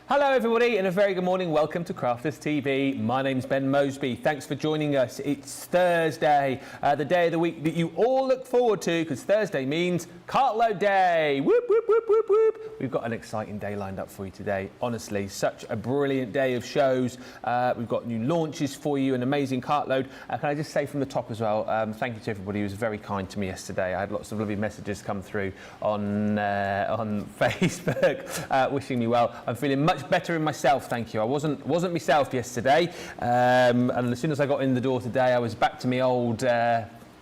Hello everybody and a very good morning. Welcome to Crafters TV. My name's Ben Moseby. Thanks for joining us. It's Thursday, the day of the week that you all look forward to because Thursday means Cartload Day. Whoop, whoop, whoop, whoop, whoop. We've got an exciting day lined up for you today. Honestly, such a brilliant day of shows. We've got new launches for you, an amazing Cartload. Can I just say from the top as well, thank you to everybody who was very kind to me yesterday. I had lots of lovely messages come through on Facebook wishing me well. I'm feeling much better in myself, thank you. I wasn't myself yesterday, and as soon as I got in the door today, I was back to my old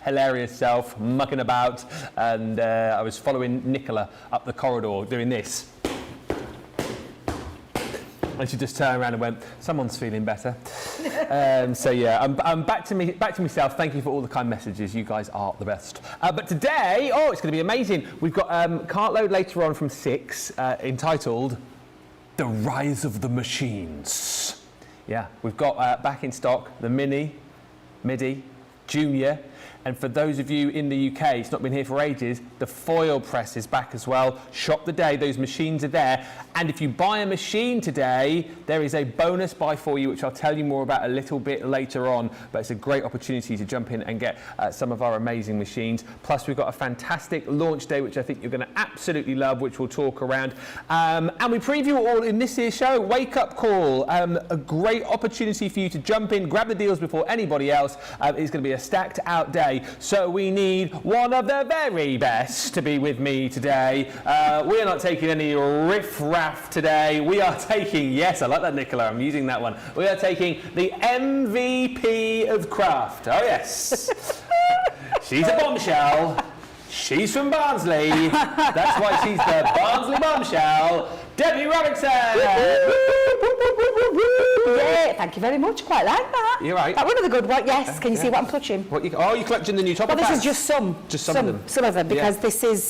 hilarious self, mucking about, and I was following Nicola up the corridor doing this. And she just turned around and went, "Someone's feeling better." So yeah, I'm back to myself. Thank you for all the kind messages. You guys are the best. But today, it's going to be amazing. We've got Cartload later on from 6, entitled "The Rise of the Machines." Yeah, we've got back in stock the Mini, Midi, Junior, and for those of you in the UK, it's not been here for ages, the foil press is back as well. Shop the day, those machines are there. And if you buy a machine today, there is a bonus buy for you, which I'll tell you more about a little bit later on, but it's a great opportunity to jump in and get some of our amazing machines. Plus, we've got a fantastic launch day, which I think you're going to absolutely love, which we'll talk around. And we preview it all in this year's show, Wake Up Call. A great opportunity for you to jump in, grab the deals before anybody else. It's going to be a stacked out day. So we need one of the very best to be with me today. We are not taking any riff-raff today. We are taking, yes, I like that, Nicola, I'm using that one. We are taking the MVP of craft. Oh yes. She's a bombshell. She's from Barnsley. That's why she's the Barnsley bombshell. Debby Robinson. Yeah, thank you very much. Quite like that. You're right. That one of the good ones. Yes. Can you see what I'm touching? You're collecting the new top. Well, this is just some. Some of them, because this is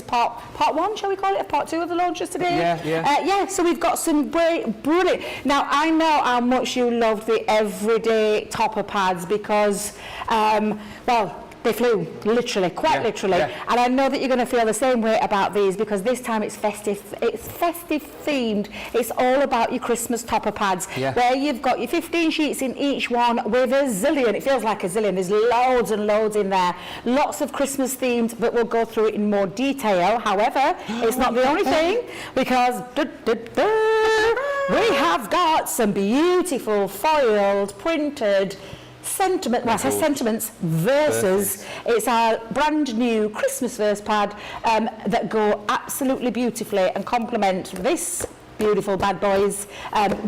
part one, shall we call it, part 2 of the launches today. Yeah. So we've got some brilliant. Now I know how much you love the everyday topper pads because, they flew, literally, quite literally. Yeah. And I know that you're going to feel the same way about these because this time it's festive themed. It's all about your Christmas topper pads, where you've got your 15 sheets in each one with a zillion. It feels like a zillion. There's loads and loads in there. Lots of Christmas themed, but we'll go through it in more detail. However, it's not the only thing because we have got some beautiful foiled, printed sentiments verses. It's our brand new Christmas verse pad that go absolutely beautifully and complement this beautiful bad boys.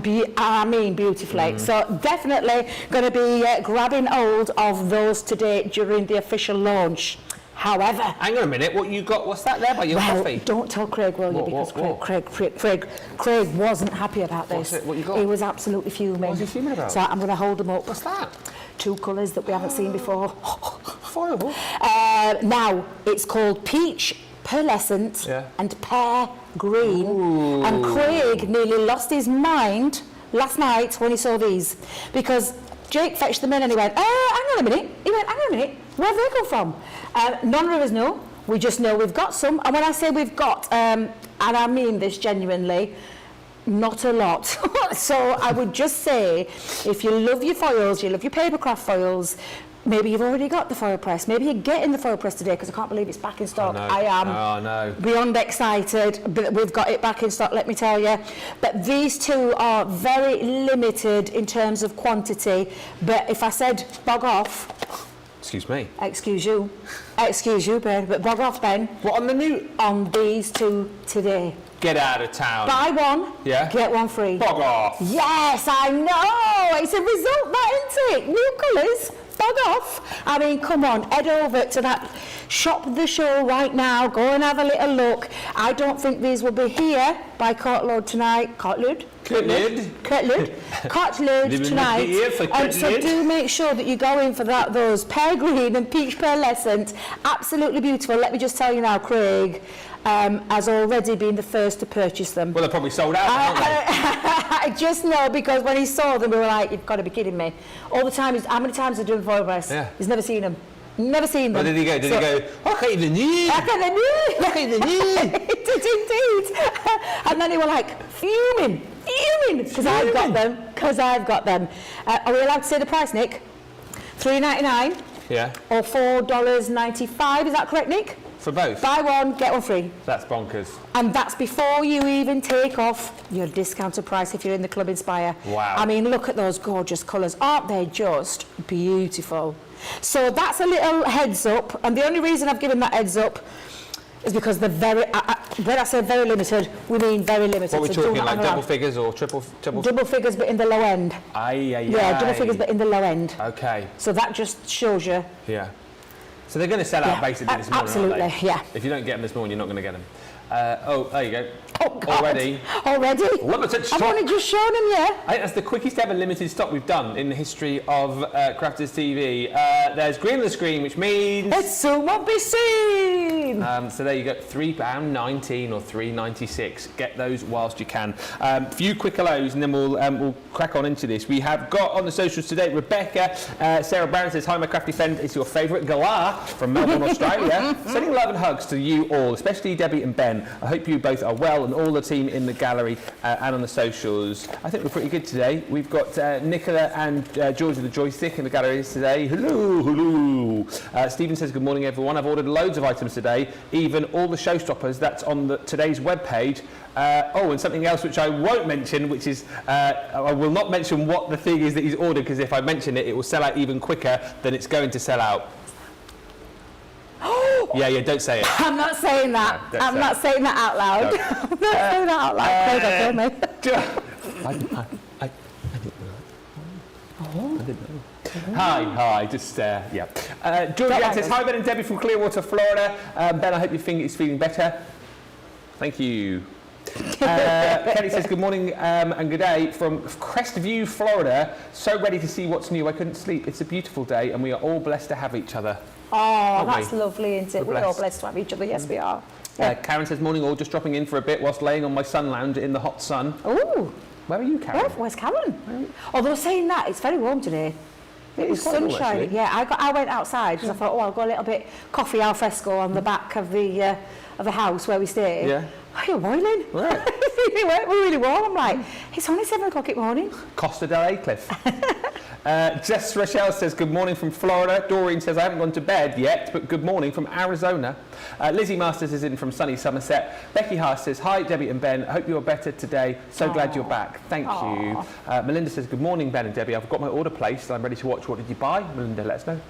Beautifully. So definitely going to be grabbing hold of those today during the official launch. However, hang on a minute. What you got? What's that there by your coffee? Don't tell Craig, will you? Because Craig wasn't happy about this. What you got? He was absolutely fuming. What was he fuming about? So I'm going to hold them up. What's that? 2 colours that we haven't seen before. Foil. Now it's called peach, pearlescent, and pear green. Ooh. And Craig nearly lost his mind last night when he saw these because Jake fetched them in and he went, hang on a minute. He went, hang on a minute. Where have they come from? None of us know. We just know we've got some. And when I say we've got, and I mean this genuinely, not a lot. So I would just say, if you love your foils, you love your papercraft foils, maybe you've already got the foil press. Maybe you're getting the foil press today because I can't believe it's back in stock. I am beyond excited that we've got it back in stock, let me tell you. But these two are very limited in terms of quantity. But if I said bog off... Excuse me. Excuse you, Ben. But bog off, Ben. What on the new? On these two today. Get out of town. Buy one, get one free. Bog off. Yes, I know. It's a result, that, isn't it? New colours. Bog off. I mean, come on, head over to that shop the show right now. Go and have a little look. I don't think these will be here by Cartload tonight. Cartload tonight. So do make sure that you go in for those pear green and peach pearlescent. Absolutely beautiful. Let me just tell you now, Craig has already been the first to purchase them. Well, they're probably sold out, aren't they? I just know because when he saw them, we were like, you've got to be kidding me. All the time, how many times have he done foil press? Yeah. He's never seen them. Never seen them. Where did he go? Did he go, look at the new? Look at the new. Look at the new. It did indeed. And then they were like fuming. Fuming! Because I've got them. Because I've got them. Are we allowed to say the price, Nick? $3.99 Yeah. or $4.95, is that correct, Nick? For both? Buy one, get one free. That's bonkers. And that's before you even take off your discounted price if you're in the Club Inspire. Wow. I mean, look at those gorgeous colours. Aren't they just beautiful? So that's a little heads up. And the only reason I've given that heads up is because they're very, when I say very limited, we mean very limited. What are we So talking, don't like hang around. double figures or triple? Double figures, but in the low end. Yeah, double figures, but in the low end. Okay. So that just shows you. Yeah. So they're going to sell out basically this morning, absolutely, aren't they? yeah. If you don't get them this morning, you're not going to get them. Oh, there you go. Oh, God. Already. Limited stock. I've only just shown them, yeah. I think that's the quickest ever limited stock we've done in the history of Crafters TV. There's green on the screen, which means... It soon won't be seen. So there you go, £3.19 or £3.96. Get those whilst you can. Few quick hellos and then we'll crack on into this. We have got on the socials today, Rebecca, Sarah Brown says, hi, my crafty friend, it's your favourite galah from Melbourne, Australia. Sending love and hugs to you all, especially Debbie and Ben. I hope you both are well and all the team in the gallery and on the socials. I think we're pretty good today. We've got Nicola and George of the Joystick in the galleries today. Hello, hello. Stephen says, good morning, everyone. I've ordered loads of items today, even all the showstoppers that's on today's webpage. And something else which I won't mention, which is, I will not mention what the thing is that he's ordered, because if I mention it, it will sell out even quicker than it's going to sell out. Yeah, don't say it. I'm not saying that. No, I'm not saying that out loud. No. I'm not saying that out loud. I didn't know. I didn't know. Hi, just, yeah. Georgia says, hi Ben and Debbie from Clearwater, Florida. Ben, I hope your finger is feeling better. Thank you. Kelly says, good morning and good day from Crestview, Florida. So ready to see what's new. I couldn't sleep. It's a beautiful day and we are all blessed to have each other. Oh, that's lovely, isn't it? We're We're all blessed to have each other. Yes, we are. Karen says, morning all, just dropping in for a bit whilst laying on my sun lounge in the hot sun. Ooh. Where are you, Karen? Where's Karen? Although saying that, it's very warm today. It was quite warm, sunshine. actually. Yeah, I went outside because I thought, I'll go a little bit coffee al fresco on the back of the house where we stay. Yeah. Oh, you're boiling. Right. We're really warm. I'm like, it's only 7 o'clock in the morning. Costa del Aycliffe. Jess Rochelle says, good morning from Florida. Doreen says, I haven't gone to bed yet, but good morning from Arizona. Lizzie Masters is in from sunny Somerset. Becky Haas says, hi, Debbie and Ben. I hope you're better today. So glad you're back. Thank you. Melinda says, good morning, Ben and Debbie. I've got my order placed and I'm ready to watch. What did you buy? Melinda, let us know.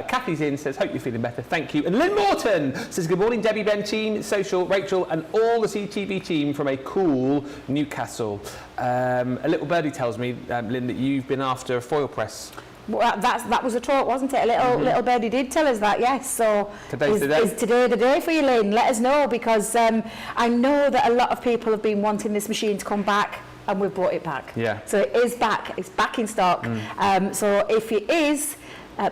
Kathy's in, says, hope you're feeling better. Thank you. And Lynn Morton says, good morning, Debbie, Ben, team, social, Rachel, and all the CTV team from a cool Newcastle. A little birdie tells me, Lynn, that you've been after a foil press. Well, that was a talk, wasn't it? A little birdie did tell us that, yes. So Today's the day. Is today the day for you, Lynn? Let us know, because I know that a lot of people have been wanting this machine to come back, and we've brought it back. Yeah. So it is back. It's back in stock. So if it is,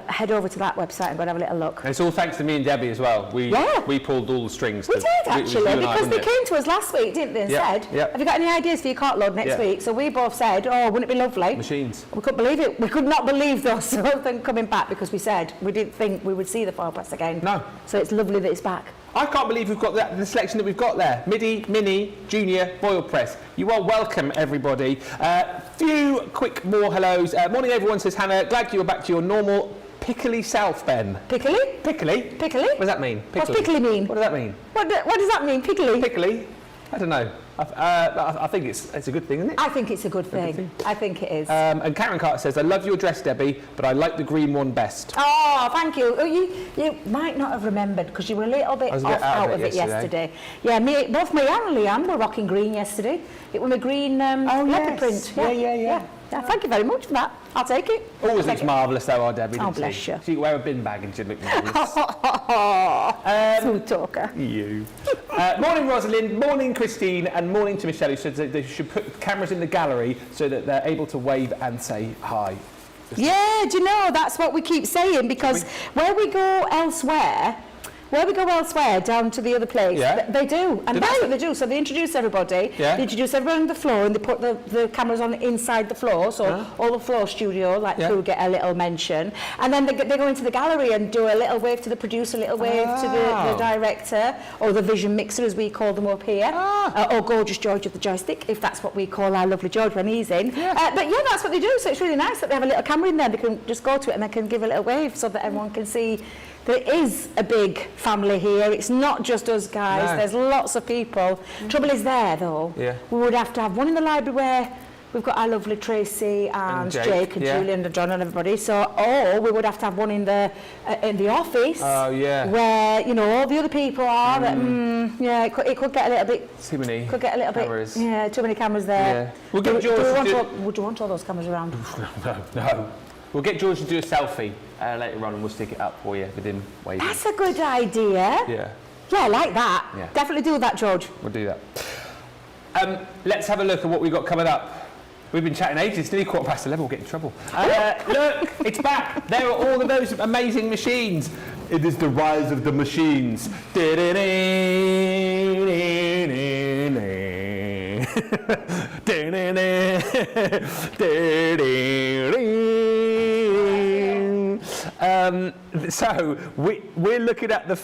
head over to that website and go and have a little look. And it's all thanks to me and Debbie as well. We pulled all the strings. We did, actually, because they came to us last week, didn't they, and said, have you got any ideas for your cartload next week? So we both said, wouldn't it be lovely? Machines. We couldn't believe it. We could not believe those them coming back, because we said we didn't think we would see the foil press again. No. So it's lovely that it's back. I can't believe we've got the selection that we've got there. Midi, mini, junior, foil press. You are welcome, everybody. Few quick more hellos. Morning, everyone, says Hannah. Glad you're back to your normal pickly self, Ben. Pickly? Pickly? Pickly? What does that mean? What's pickly mean? What does that mean? What does that mean, pickly? Pickly? I don't know. I think it's a good thing, isn't it? I think it's a good thing. I think it is. And Karen Carter says, I love your dress, Debbie, but I like the green one best. Oh, thank you. You might not have remembered, because you were a little bit out of it yesterday. Yeah, both me and Leanne were rocking green yesterday. It was a green leopard print. Yeah. Thank you very much for that. I'll take it. Always looks marvellous though, our Debbie. Oh, bless you. She'd wear a bin bag and she'd look marvellous. Food talker. You. Morning, Rosalind. Morning, Christine. And morning to Michelle, who said that they should put cameras in the gallery so that they're able to wave and say hi. Yeah, do you know, that's what we keep saying, because where we go elsewhere, where we go elsewhere, down to the other place, Yeah. they do. And Do that's they? what they do. So they introduce everybody. Yeah. They introduce everyone on the floor and they put the cameras on inside the floor. So all the floor studio, like Yeah. crew, get a little mention. And then they go into the gallery and do a little wave to the producer, a little wave to the director, or the vision mixer, as we call them up here. Or Gorgeous George of the joystick, if that's what we call our lovely George when he's in. But yeah, that's what they do. So it's really nice that they have a little camera in there. They can just go to it and they can give a little wave so that everyone can see there is a big family here. It's not just us guys. No. There's lots of people. Trouble is there, though. Yeah. We would have to have one in the library where we've got our lovely Tracy and Jake and Julian and John and everybody. So, or we would have to have one in the office. Oh, yeah. Where all the other people are. Yeah, it could get a little bit. Too many Could get a little cameras. bit. Yeah, too many cameras there. Yeah. We'll get George to do... Would you want all those cameras around? No. We'll get George to do a selfie later on and we'll stick it up for you with him waving. That's a good idea. Yeah. Yeah, I like that. Yeah. Definitely do that, George. We'll do that. Let's have a look at what we've got coming up. We've been chatting ages, it's nearly 11:15, we'll get in trouble. Look, it's back. There are all of those amazing machines. It is the rise of the machines. So we're looking at the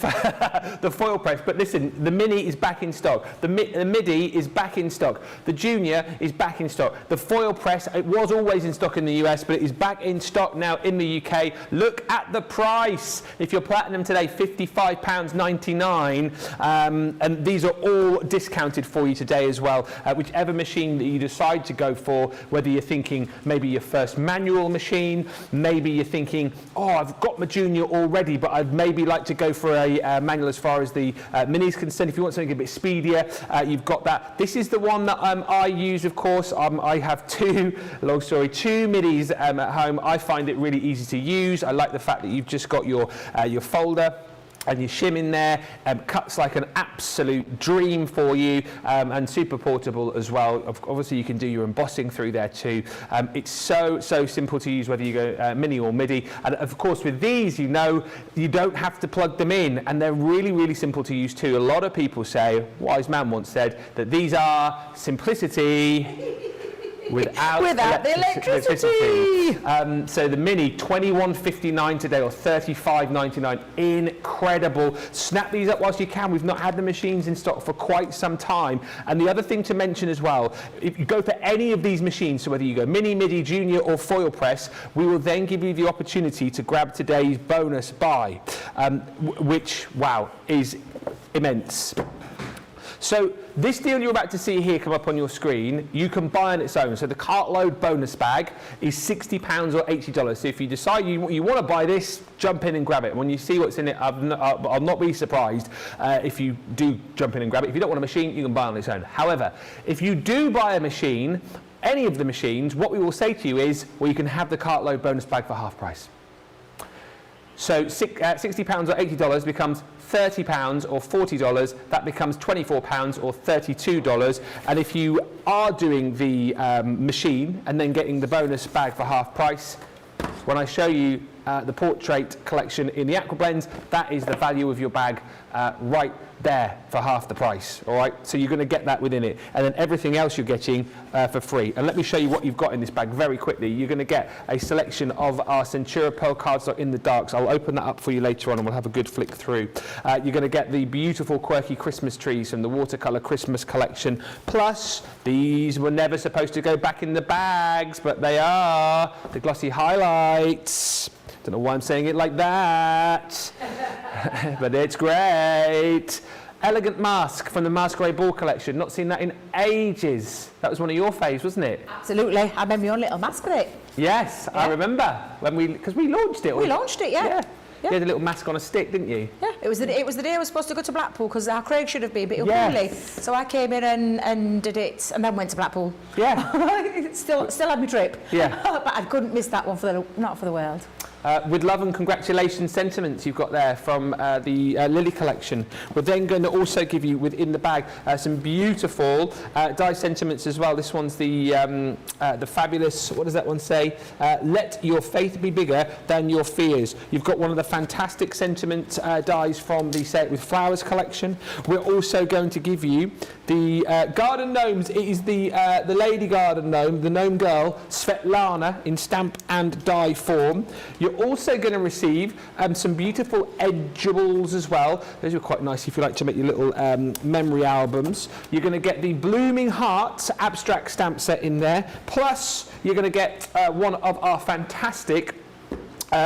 foil press, but listen, the Mini is back in stock. The MIDI is back in stock. The Junior is back in stock. The foil press, it was always in stock in the US, but it is back in stock now in the UK. Look at the price. If you're Platinum today, £55.99, and these are all discounted for you today as well. Whichever machine that you decide to go for, whether you're thinking maybe your first manual machine, maybe you're thinking, oh, I've got my Junior already, but I'd maybe like to go for a manual as far as the Mini is concerned. If you want something a bit speedier, you've got that. This is the one that I use, of course. I have two Midis at home. I find it really easy to use. I like the fact that you've just got your folder and your shim in there, cuts like an absolute dream for you, and super portable as well. Obviously you can do your embossing through there too. It's so simple to use, whether you go Mini or MIDI, and of course with these, you don't have to plug them in, and they're really simple to use too. A lot of people say, wise man once said, that these are simplicity without the electricity. So the Mini, £21.59 today, or £35.99. Incredible. Snap these up whilst you can. We've not had the machines in stock for quite some time. And the other thing to mention as well, if you go for any of these machines, so whether you go Mini, MIDI, Junior or foil press, we will then give you the opportunity to grab today's bonus buy, which, wow, is immense. So this deal you're about to see here come up on your screen, you can buy on its own. So the Cartload bonus bag is £60 or $80. So if you decide you want to buy this, jump in and grab it. When you see what's in it, I'll not be surprised if you do jump in and grab it. If you don't want a machine, you can buy on its own. However, if you do buy a machine, any of the machines, what we will say to you is, well, you can have the Cartload bonus bag for half price. So £60 or $80 becomes £30 or $40, that becomes £24 or $32. And if you are doing the machine and then getting the bonus bag for half price, when I show you the portrait collection in the Aqua Blends, that is the value of your bag right there for half the price. All right, so you're going to get that within it, and then everything else you're getting for free. And let me show you what you've got in this bag very quickly. You're going to get a selection of our Centura Pearl cardstock in the darks. I'll open that up for you later on and we'll have a good flick through. You're going to get the beautiful quirky Christmas trees from the Watercolour Christmas collection, plus these were never supposed to go back in the bags, but they are the glossy highlights. Don't know why I'm saying it like that, but it's great. Elegant mask from the Masquerade Ball collection. Not seen that in ages. That was one of your faves, wasn't it? Absolutely. I made my own little mask with it. Yes, yeah. I remember because we launched it. We launched it, yeah. You had a little mask on a stick, didn't you? Yeah, it was the day I was supposed to go to Blackpool because our Craig should have been, but he was poorly. So I came in and did it, and then went to Blackpool. Yeah. still had my trip. Yeah. But I couldn't miss that one not for the world. with love and congratulations sentiments you've got there from the Lily collection. We're then going to also give you within the bag some beautiful die sentiments as well. This one's the fabulous, what does that one say? Let your faith be bigger than your fears. You've got one of the fantastic sentiment dies from the Say It With Flowers collection. We're also going to give you the garden gnomes. It is the lady garden gnome, the gnome girl, Svetlana, in stamp and die form. You're also going to receive some beautiful edgeables as well. Those are quite nice if you like to make your little memory albums. You're going to get the Blooming Hearts abstract stamp set in there. Plus, you're going to get one of our fantastic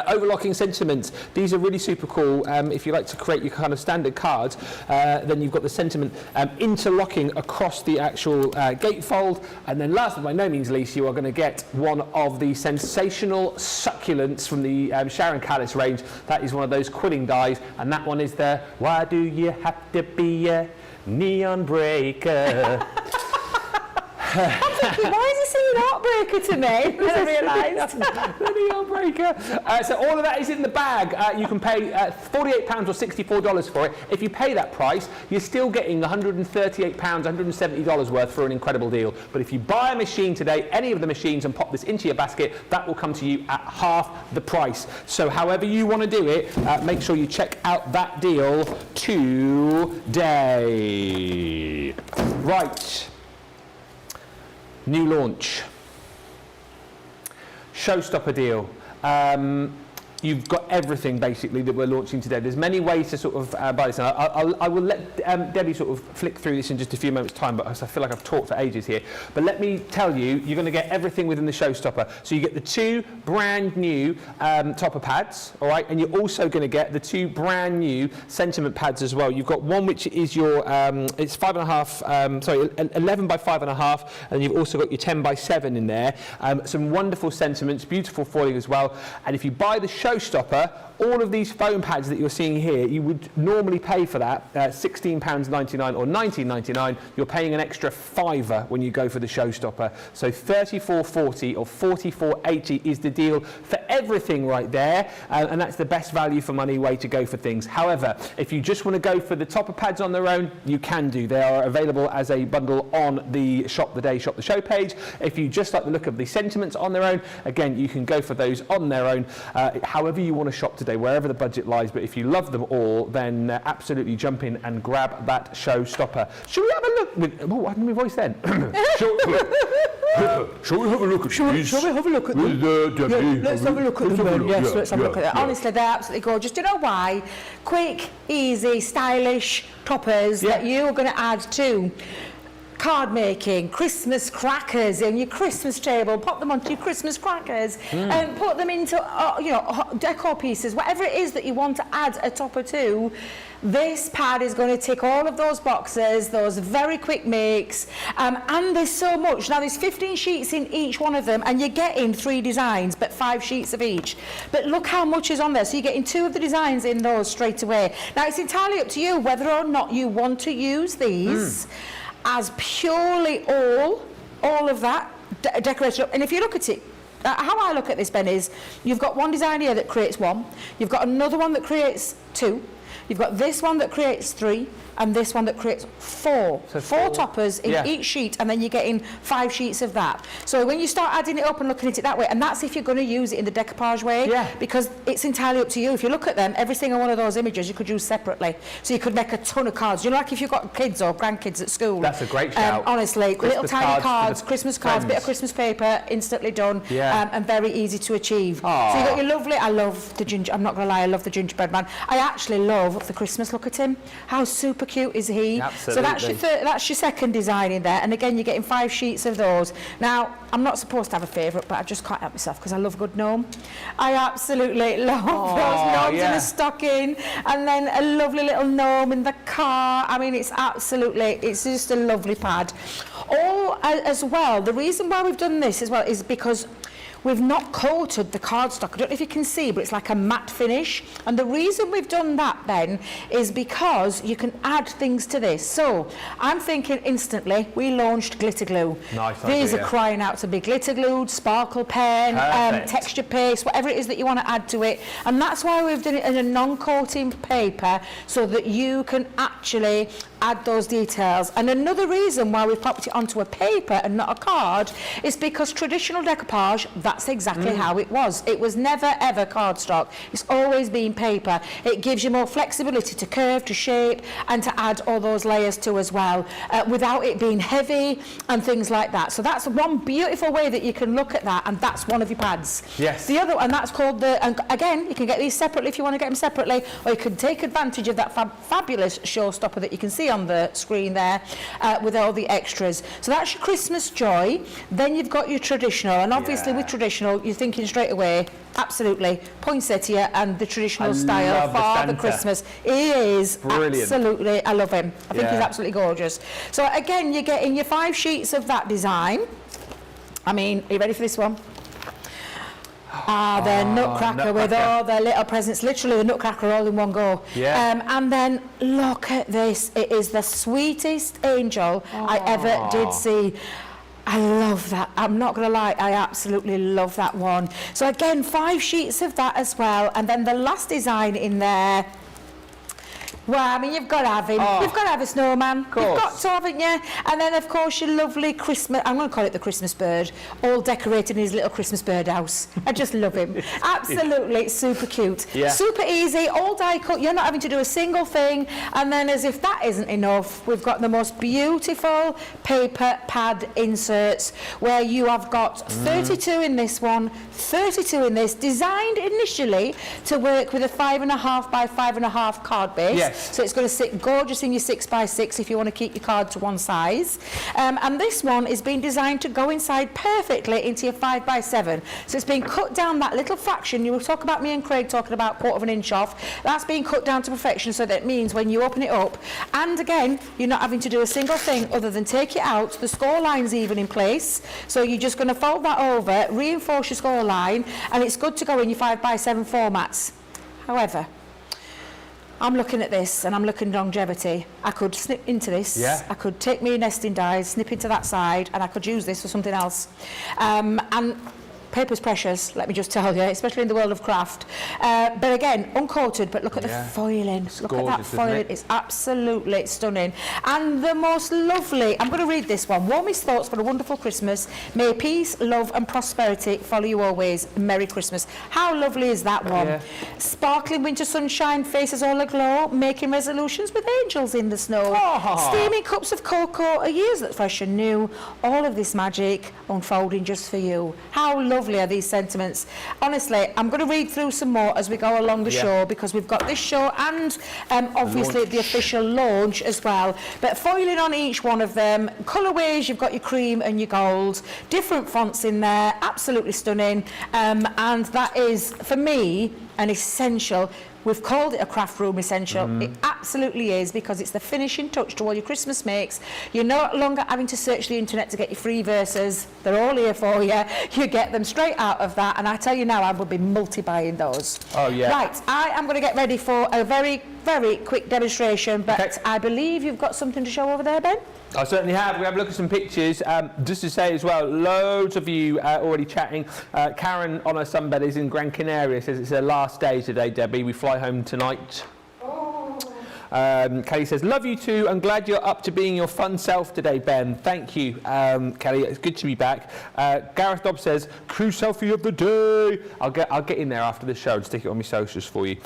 overlocking sentiments. These are really super cool. If you like to create your kind of standard cards, then you've got the sentiment interlocking across the actual gatefold. And then last but by no means least, you are going to get one of the sensational succulents from the Xyron Callus range. That is one of those quilling dies, and that one is the Why Do You Have to Be a Neon Breaker? I'm thinking, why is he singing Heartbreaker to me? And I realised. The Neon Breaker. So all of that is in the bag. You can pay £48 or $64 for it. If you pay that price, you're still getting £138, $170 worth for an incredible deal. But if you buy a machine today, any of the machines, and pop this into your basket, that will come to you at half the price. So however you want to do it, make sure you check out that deal today. Right. New launch, showstopper deal. You've got everything basically that we're launching today. There's many ways to sort of buy this. And I will let Debbie sort of flick through this in just a few moments' time, but I feel like I've talked for ages here. But let me tell you, you're going to get everything within the showstopper. So you get the 2 brand new topper pads, all right, and you're also going to get the 2 brand new sentiment pads as well. You've got one which is your, it's 11 by 5.5, and you've also got your 10 by 7 in there. Some wonderful sentiments, beautiful foiling as well. And if you buy the showstopper, all of these foam pads that you're seeing here, you would normally pay for that £16.99 or £19.99. You're paying an extra £5 when you go for the showstopper. So £34.40 or £44.80 is the deal for everything right there, and that's the best value for money way to go for things. However, if you just want to go for the topper pads on their own, you can do. They are available as a bundle on the Shop the Day, Shop the Show page. If you just like the look of the sentiments on their own, again, you can go for those on their own. However you want to shop today, wherever the budget lies, but if you love them all, then absolutely jump in and grab that showstopper. Should we have a look with, oh, I had my voice then. Shall we have a look at these? Shall we have a look at them? Debbie. Let's have a look at them. Yes, let's have a look at them. Honestly, they're absolutely gorgeous. Do you know why? Quick, easy, stylish toppers that you are going to add to card making, Christmas crackers in your Christmas table, pop them onto your Christmas crackers and put them into decor pieces, whatever it is that you want to add a topper to. This pad is going to tick all of those boxes, those very quick makes, and there's so much. Now there's 15 sheets in each one of them, and you're getting 3 designs, but 5 sheets of each. But look how much is on there. So you're getting 2 of the designs in those straight away. Now it's entirely up to you whether or not you want to use these as purely all of that decorated up. And if you look at it, how I look at this, Ben, is you've got one design here that creates 1, you've got another one that creates 2, you've got this one that creates 3, and this one that creates 4. So 4 toppers in each sheet, and then you're getting 5 sheets of that. So when you start adding it up and looking at it that way, and that's if you're going to use it in the decoupage way, because it's entirely up to you. If you look at them, every single one of those images you could use separately. So you could make a ton of cards. You know, like if you've got kids or grandkids at school. That's a great shout. Honestly, Christmas little tiny cards, Christmas cards, friends. bit of Christmas paper, instantly done, and very easy to achieve. Aww. So you got your lovely, I love the ginger, I'm not going to lie, I love the gingerbread man. I actually love the Christmas look at him. How super cute is he? Absolutely. So that's your second design in there, and again you're getting 5 sheets of those. Now I'm not supposed to have a favourite, but I just can't help myself because I love a good gnome. I absolutely love those gnomes in a stocking, and then a lovely little gnome in the car. I mean, it's just a lovely pad. All as well, the reason why we've done this as well is because we've not coated the cardstock. I don't know if you can see, but it's like a matte finish. And the reason we've done that, Ben, is because you can add things to this. So I'm thinking instantly, we launched glitter glue. Nice These idea. are crying out to be glitter glued, sparkle pen, texture paste, whatever it is that you want to add to it. And that's why we've done it in a non-coating paper, so that you can actually add those details. And another reason why we've popped it onto a paper and not a card is because traditional decoupage, that's exactly how it was. It was never ever cardstock. It's always been paper. It gives you more flexibility to curve, to shape, and to add all those layers to as well, without it being heavy and things like that. So that's one beautiful way that you can look at that, and that's one of your pads. Yes. The other, and that's called the, and again, you can get these separately if you want to get them separately, or you can take advantage of that fabulous showstopper that you can see on the screen there, with all the extras. So that's your Christmas joy. Then you've got your traditional, and obviously with traditional, you're thinking straight away, absolutely, poinsettia and the traditional style for the Christmas. He is brilliant. Absolutely, I love him. I think he's absolutely gorgeous. So again, you're getting your 5 sheets of that design. I mean, are you ready for this one? The nutcracker with all the little presents, literally the nutcracker all in one go. And then look at this, it is the sweetest angel I ever did see. I love that. I'm not going to lie, I absolutely love that one. So again, 5 sheets of that as well, and then the last design in there. Well, I mean, you've got to have him. You've got to have a snowman. You've got to, haven't you? And then, of course, your lovely Christmas... I'm going to call it the Christmas bird, all decorated in his little Christmas bird house. I just love him. Absolutely super cute. Super easy, all die cut. You're not having to do a single thing. And then, as if that isn't enough, we've got the most beautiful paper pad inserts, where you have got 32 in this one, 32 in this, designed initially to work with a 5.5 by 5.5 card base. So it's going to sit gorgeous in your 6x6 if you want to keep your card to one size. And this one is being designed to go inside perfectly into your 5x7. So it's been cut down that little fraction. You will talk about me and Craig talking about 1/4 inch off. That's been cut down to perfection, so that means when you open it up, and again, you're not having to do a single thing other than take it out. The score line's even in place. So you're just going to fold that over, reinforce your score line, and it's good to go in your 5x7 formats. However, I'm looking at this and I'm looking at longevity. I could snip into this, I could take me nesting dies, snip into that side, and I could use this for something else. And paper's precious, let me just tell you, especially in the world of craft. But again, uncoated, but look at the foiling. Look at that foiling, it's absolutely stunning. And the most lovely, I'm going to read this one. Warmest thoughts for a wonderful Christmas. May peace, love and prosperity follow you always. Merry Christmas. How lovely is that one? Sparkling winter sunshine, faces all aglow, making resolutions with angels in the snow. Steaming cups of cocoa, a year's that's fresh and new. All of this magic unfolding just for you. How lovely are these sentiments. Honestly, I'm going to read through some more as we go along the show, because we've got this show and obviously the official launch as well. But foiling on each one of them, colourways, you've got your cream and your gold, different fonts in there, absolutely stunning. And that is, for me, an essential. We've called it a craft room essential. It absolutely is, because it's the finishing touch to all your Christmas makes. You're no longer having to search the internet to get your free verses. They're all here for you. You get them straight out of that, and I tell you now, I would be multi-buying those. Right, I am going to get ready for a very, very quick demonstration, but I believe you've got something to show over there, Ben? I certainly have. We have a look at some pictures. Just to say as well, loads of you already chatting. Karen on her sunbed is in Gran Canaria, says it's her last day today, Debbie. We fly home tonight. Kelly says, love you too. I'm glad you're up to being your fun self today, Ben. Thank you, Kelly. It's good to be back. Gareth Dobbs says, crew selfie of the day. I'll get in there after the show and stick it on my socials for you.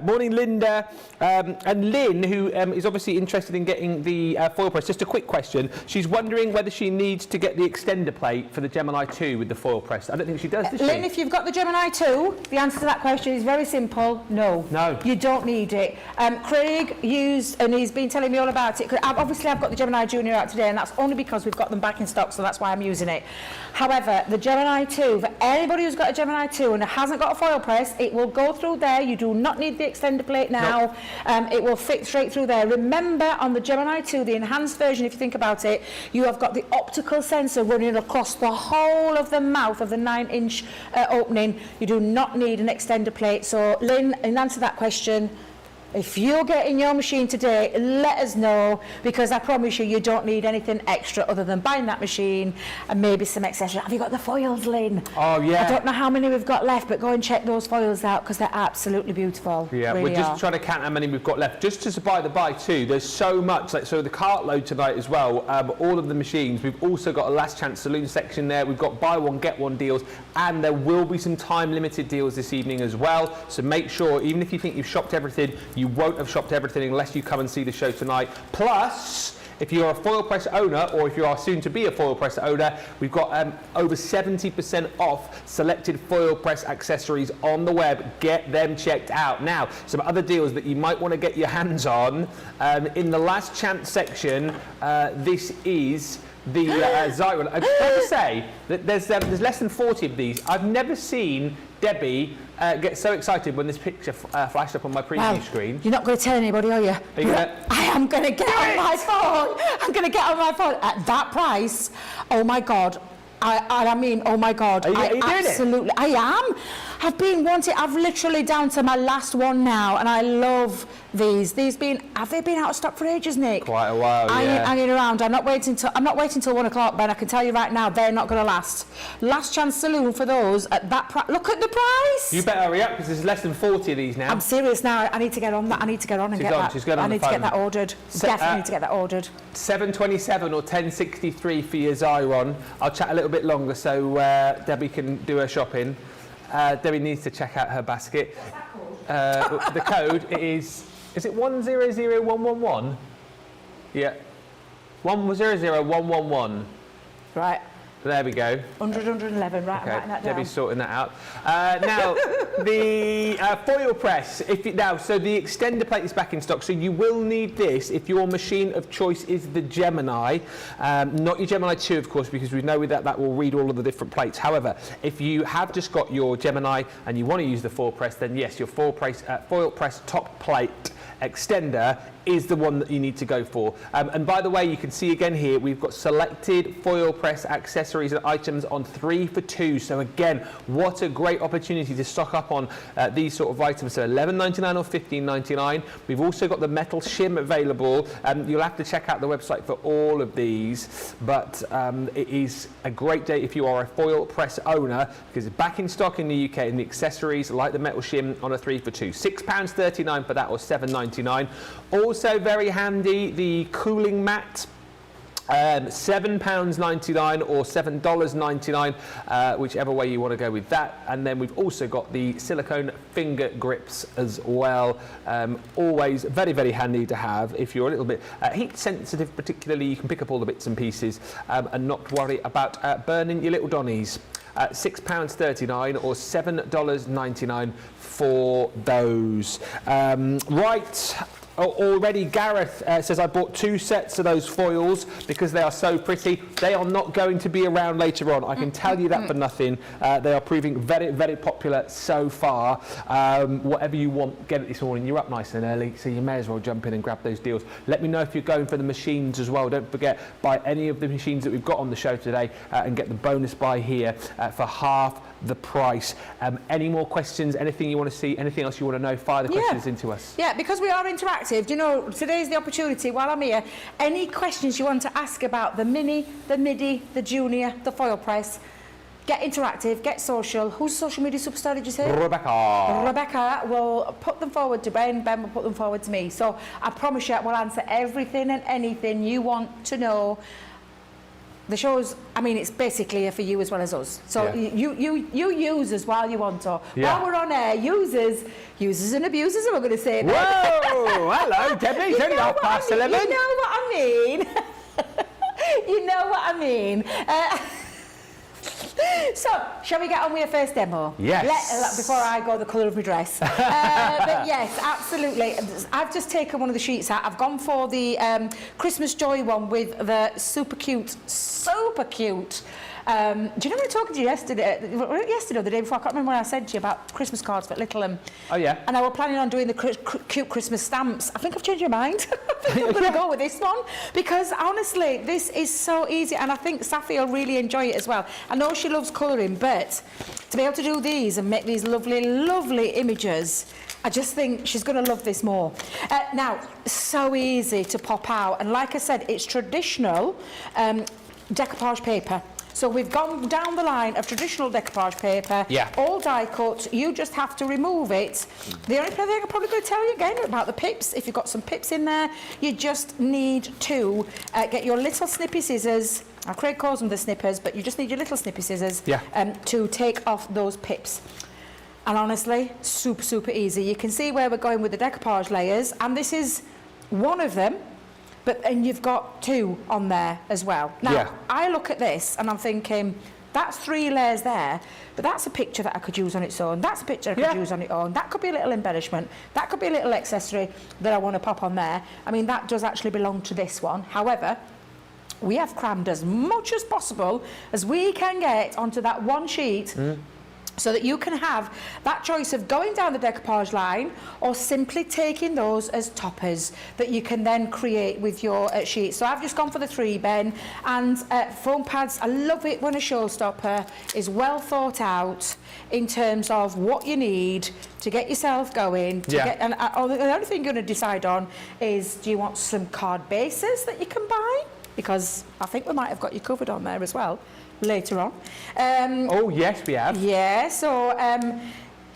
Morning, Linda. And Lynn, who is obviously interested in getting the foil press. Just a quick question. She's wondering whether she needs to get the extender plate for the Gemini 2 with the foil press. I don't think she does she? Lynn, if you've got the Gemini 2, the answer to that question is very simple. No. You don't need it. Craig, used, and he's been telling me all about it. Obviously, I've got the Gemini Junior out today, and that's only because we've got them back in stock, so that's why I'm using it. However, the Gemini 2, for anybody who's got a Gemini 2 and hasn't got a foil press, it will go through there. You do not need the extender plate now. Nope. It will fit straight through there. Remember, on the Gemini 2, the enhanced version, if you think about it, you have got the optical sensor running across the whole of the mouth of the 9-inch opening. You do not need an extender plate. So, Lynn, in answer to that question, if you're getting your machine today, let us know, because I promise you, you don't need anything extra other than buying that machine and maybe some accessories. Have you got the foils, Lynn? Oh, yeah. I don't know how many we've got left, but go and check those foils out, because they're absolutely beautiful. Yeah, really we're just trying to count how many we've got left. Just to buy the buy too, there's so much. Like, so the Cartload tonight as well, all of the machines. We've also got a last chance saloon section there. We've got buy one, get one deals, and there will be some time limited deals this evening as well. So make sure, even if you think you've shopped everything, you won't have shopped everything unless you come and see the show tonight. Plus, if you're a foil press owner, or if you are soon to be a foil press owner, we've got over 70% off selected foil press accessories on the web. Get them checked out. Now, some other deals that you might want to get your hands on. In the last chance section, this is the Xyron. I'm trying to say that there's less than 40 of these. I've never seen Debbie get so excited when this picture flashed up on my preview screen. You're not going to tell anybody, are you? I am going to get on my phone. I'm going to get on my phone at that price. Oh my God. I mean, oh my God. Are you absolutely, I am. I've been wanting, I've literally down to my last one now, and I love these. Have they been out of stock for ages, Nick? Quite a while, I yeah. ain't hanging around. I'm not waiting till 1 o'clock, Ben. I can tell you right now, they're not going to last. Last chance saloon for those at that price. Look at the price. You better hurry up, because there's less than 40 of these now. I'm serious now. I need to get on that. I need to get on and get that. I need to get that ordered. Definitely need to get that ordered. 727 or 1063 for your Xyron. I'll chat a little bit longer so Debbie can do her shopping. Debbie needs to check out her basket. What's that called? The code is it 100111? Yeah. 100111. Right. There we go. 111, right, okay. I'm writing that down. Debbie's sorting that out. Now, the foil press. So the extender plate is back in stock, so you will need this if your machine of choice is the Gemini. Not your Gemini 2, of course, because we know that will read all of the different plates. However, if you have just got your Gemini and you want to use the foil press, then yes, your foil press top plate extender is the one that you need to go for. And by the way, you can see again here, we've got selected foil press accessories and items on 3 for 2. So again, what a great opportunity to stock up on these sort of items. So $11.99 or $15.99. We've also got the metal shim available. You'll have to check out the website for all of these, but it is a great day if you are a foil press owner, because it's back in stock in the UK, and the accessories like the metal shim on a 3 for 2. £6.39 for that, or $7.99. Also very handy, the cooling mat, £7.99 or $7.99, whichever way you want to go with that. And then we've also got the silicone finger grips as well. Always very, very handy to have if you're a little bit heat sensitive, particularly. You can pick up all the bits and pieces and not worry about burning your little donnies. £6.39 or $7.99 for those. Right. Already Gareth says, I bought 2 sets of those foils because they are so pretty. They are not going to be around later on. I can tell you that for nothing. They are proving very, very popular so far. Whatever you want, get it this morning. You're up nice and early, so you may as well jump in and grab those deals. Let me know if you're going for the machines as well. Don't forget, buy any of the machines that we've got on the show today and get the bonus buy here for half the price. Any more questions, anything you want to see, anything else you want to know, fire the questions into us. Yeah, because we are interactive. You know, today's the opportunity while I'm here. Any questions you want to ask about the mini, the midi, the junior, the foil press, get interactive, get social. Who's social media superstar, did you say? Rebecca will put them forward to Ben. Ben will put them forward to me. So I promise you, we'll answer everything and anything you want to know. The show's, I mean, it's basically here for you as well as us. So you use us while you want to. While we're on air, users and abusers, we're going to say that. Whoa! Hello, Debbie. It's only 11:30. You know what I mean. You know what I mean. So, shall we get on with your first demo? Yes. Before I go the colour of my dress. But yes, absolutely. I've just taken one of the sheets out. I've gone for the Christmas Joy one with the super cute. Do you know we were talking to you yesterday or the day before? I can't remember when I said to you about Christmas cards for little Oh, yeah. And I were planning on doing the cute Christmas stamps. I think I've changed your mind. I think I'm going to go with this one because honestly, this is so easy and I think Safi will really enjoy it as well. I know she loves colouring, but to be able to do these and make these lovely, lovely images, I just think she's going to love this more. Now, so easy to pop out. And like I said, it's traditional decoupage paper. So we've gone down the line of traditional decoupage paper, all die cut. You just have to remove it. The only thing I'm probably going to tell you again about the pips, if you've got some pips in there, you just need to get your little snippy scissors. Craig calls them the snippers, but you just need your little snippy scissors to take off those pips. And honestly, super, super easy. You can see where we're going with the decoupage layers, and this is one of them. And you've got 2 on there as well. Now, I look at this and I'm thinking, that's 3 layers there, but that's a picture that I could use on its own. That's a picture I could use on its own. That could be a little embellishment. That could be a little accessory that I want to pop on there. I mean, that does actually belong to this one. However, we have crammed as much as possible as we can get onto that one sheet so that you can have that choice of going down the decoupage line or simply taking those as toppers that you can then create with your sheet. So I've just gone for the 3 Ben and foam pads. I love it when a showstopper is well thought out in terms of what you need to get yourself going. The only thing you're going to decide on is, do you want some card bases that you can buy? Because I think we might have got you covered on there as well later on. Oh, yes, we have. Yeah, so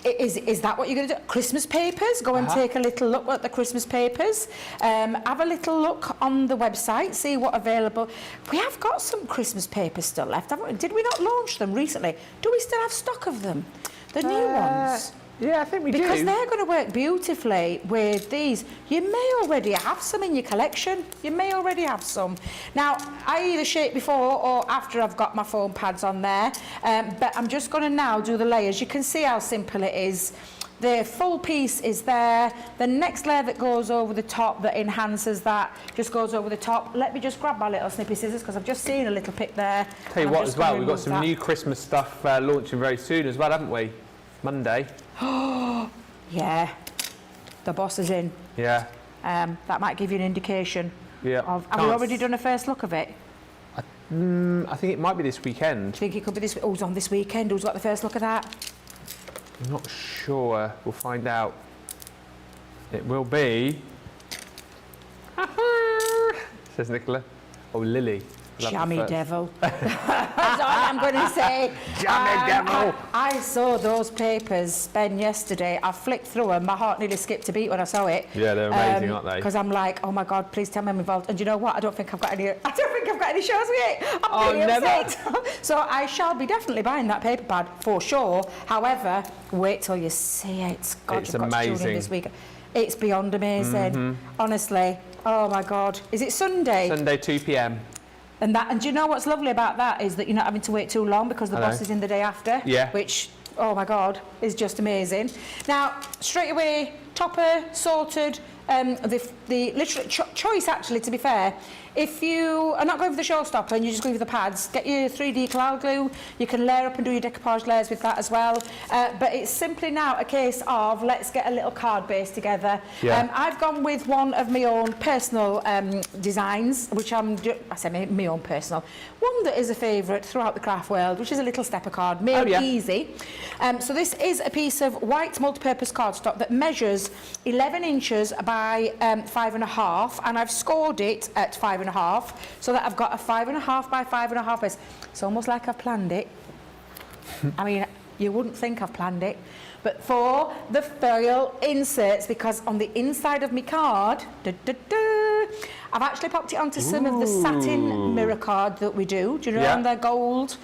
is that what you're going to do? Christmas papers? Go and take a little look at the Christmas papers. Have a little look on the website, see what available. We have got some Christmas papers still left, haven't we? Did we not launch them recently? Do we still have stock of them? The new ones? Yeah, I think we do. Because they're going to work beautifully with these. You may already have some in your collection. You may already have some. Now, I either shape before or after I've got my foam pads on there. But I'm just going to now do the layers. You can see how simple it is. The full piece is there. The next layer that goes over the top that enhances that just goes over the top. Let me just grab my little snippy scissors because I've just seen a little pip there. Tell you what as well, we've got some new Christmas stuff launching very soon as well, haven't we? Monday. Yeah, the boss is in. Yeah. That might give you an indication. Yeah. Have we already done a first look of it? I think it might be this weekend. Do you think it could be this? Oh, it's on this weekend. Who's got the first look of that? I'm not sure. We'll find out. It will be. Says Nicola. Oh, Lily. Jammy devil. That's all I'm going to say. Jammy devil. I saw those papers, Ben, yesterday. I flicked through them. My heart nearly skipped a beat when I saw it. Yeah, they're amazing, aren't they? Because I'm like, oh my God, please tell me I'm involved. And you know what? I don't think I've got any shows with it. I'm really upset. So I shall be definitely buying that paper pad for sure. However, wait till you see it. God, it's you've got amazing. to tune in this week. It's beyond amazing. Honestly. Oh my God. Is it Sunday? Sunday, 2 p.m. And do you know what's lovely about that is that you're not having to wait too long because the boss is in the day after. Yeah. Which, oh my God, is just amazing. Now, straight away, topper, sorted, the literal choice actually, to be fair. If you are not going for the showstopper and you're just going for the pads, get your 3D cloud glue. You can layer up and do your decoupage layers with that as well. But it's simply now a case of let's get a little card base together. Yeah. I've gone with one of my own personal designs, which I say my own personal. One that is a favourite throughout the craft world, which is a little stepper card, made easy. So this is a piece of white multi-purpose cardstock that measures 11 inches by 5.5, and I've scored it at 5.5, so that I've got a 5.5 by 5.5 base. It's almost like I've planned it. I mean, you wouldn't think I've planned it, but for the foil inserts, because on the inside of my card, I've actually popped it onto some of the satin mirror card that we do. Do you know, on the gold?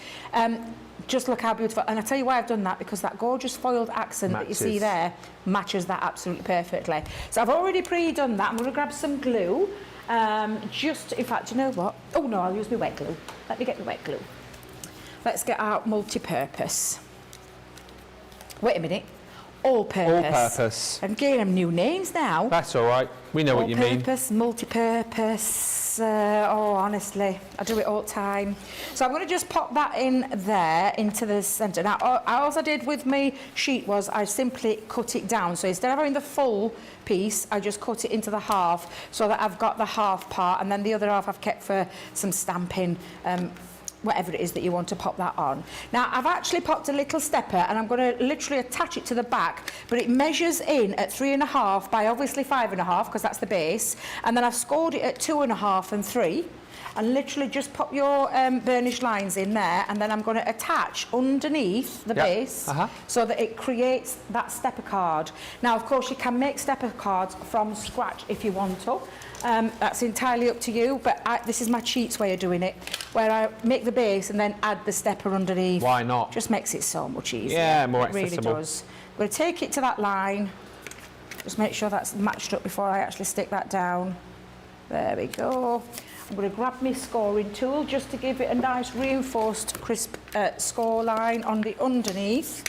Just look how beautiful. And I tell you why I've done that, because that gorgeous foiled accent that you see there matches that absolutely perfectly. So I've already pre-done that. I'm going to grab some glue. In fact, you know what? Oh no, I'll use my wet glue. Let me get my wet glue. let's get out multi-purpose. Wait a minute. All-purpose. All-purpose. I'm giving them new names now. That's all right. We know what you mean. All-purpose, multi-purpose. Oh, honestly, I do it all the time. So I'm going to just pop that in there into the centre. Now, all I did with my sheet was I simply cut it down. So instead of having the full piece, I just cut it into the half so that I've got the half part, and then the other half I've kept for some stamping, whatever it is that you want to pop that on. Now, I've actually popped a little stepper, and I'm going to literally attach it to the back, but it measures in at 3.5 by obviously 5.5, because that's the base, and then I've scored it at 2.5 and 3, and literally just pop your burnished lines in there, and then I'm going to attach underneath the base so that it creates that stepper card. Now, of course, you can make stepper cards from scratch if you want to. That's entirely up to you, but this is my cheats way of doing it, where I make the base and then add the stepper underneath. Why not? Just makes it so much easier. Yeah, more accessible. It really does. I'm going to take it to that line. Just make sure that's matched up before I actually stick that down. There we go. I'm going to grab my scoring tool just to give it a nice reinforced crisp score line on the underneath,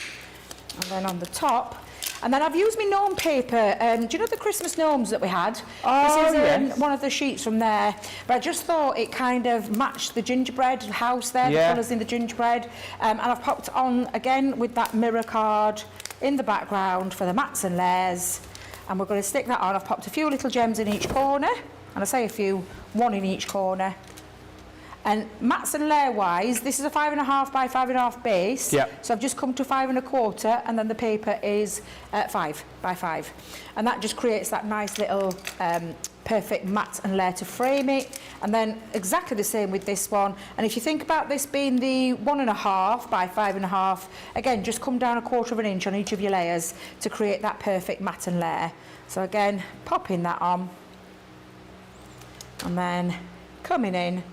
and then on the top. And then I've used my gnome paper. Do you know the Christmas gnomes that we had? Oh, this is one of the sheets from there. But I just thought it kind of matched the gingerbread house there, the colours in the gingerbread. And I've popped on again with that mirror card in the background for the mats and layers. And we're going to stick that on. I've popped a few little gems in each corner. And I say a few, one in each corner. And mats and layer wise, this is a 5.5 by 5.5 base. Yep. So I've just come to 5.25, and then the paper is 5 by 5. And that just creates that nice little perfect mat and layer to frame it. And then exactly the same with this one. And if you think about this being the 1.5 by 5.5, again, just come down 1/4 inch on each of your layers to create that perfect mat and layer. So again, popping that on. And then coming in,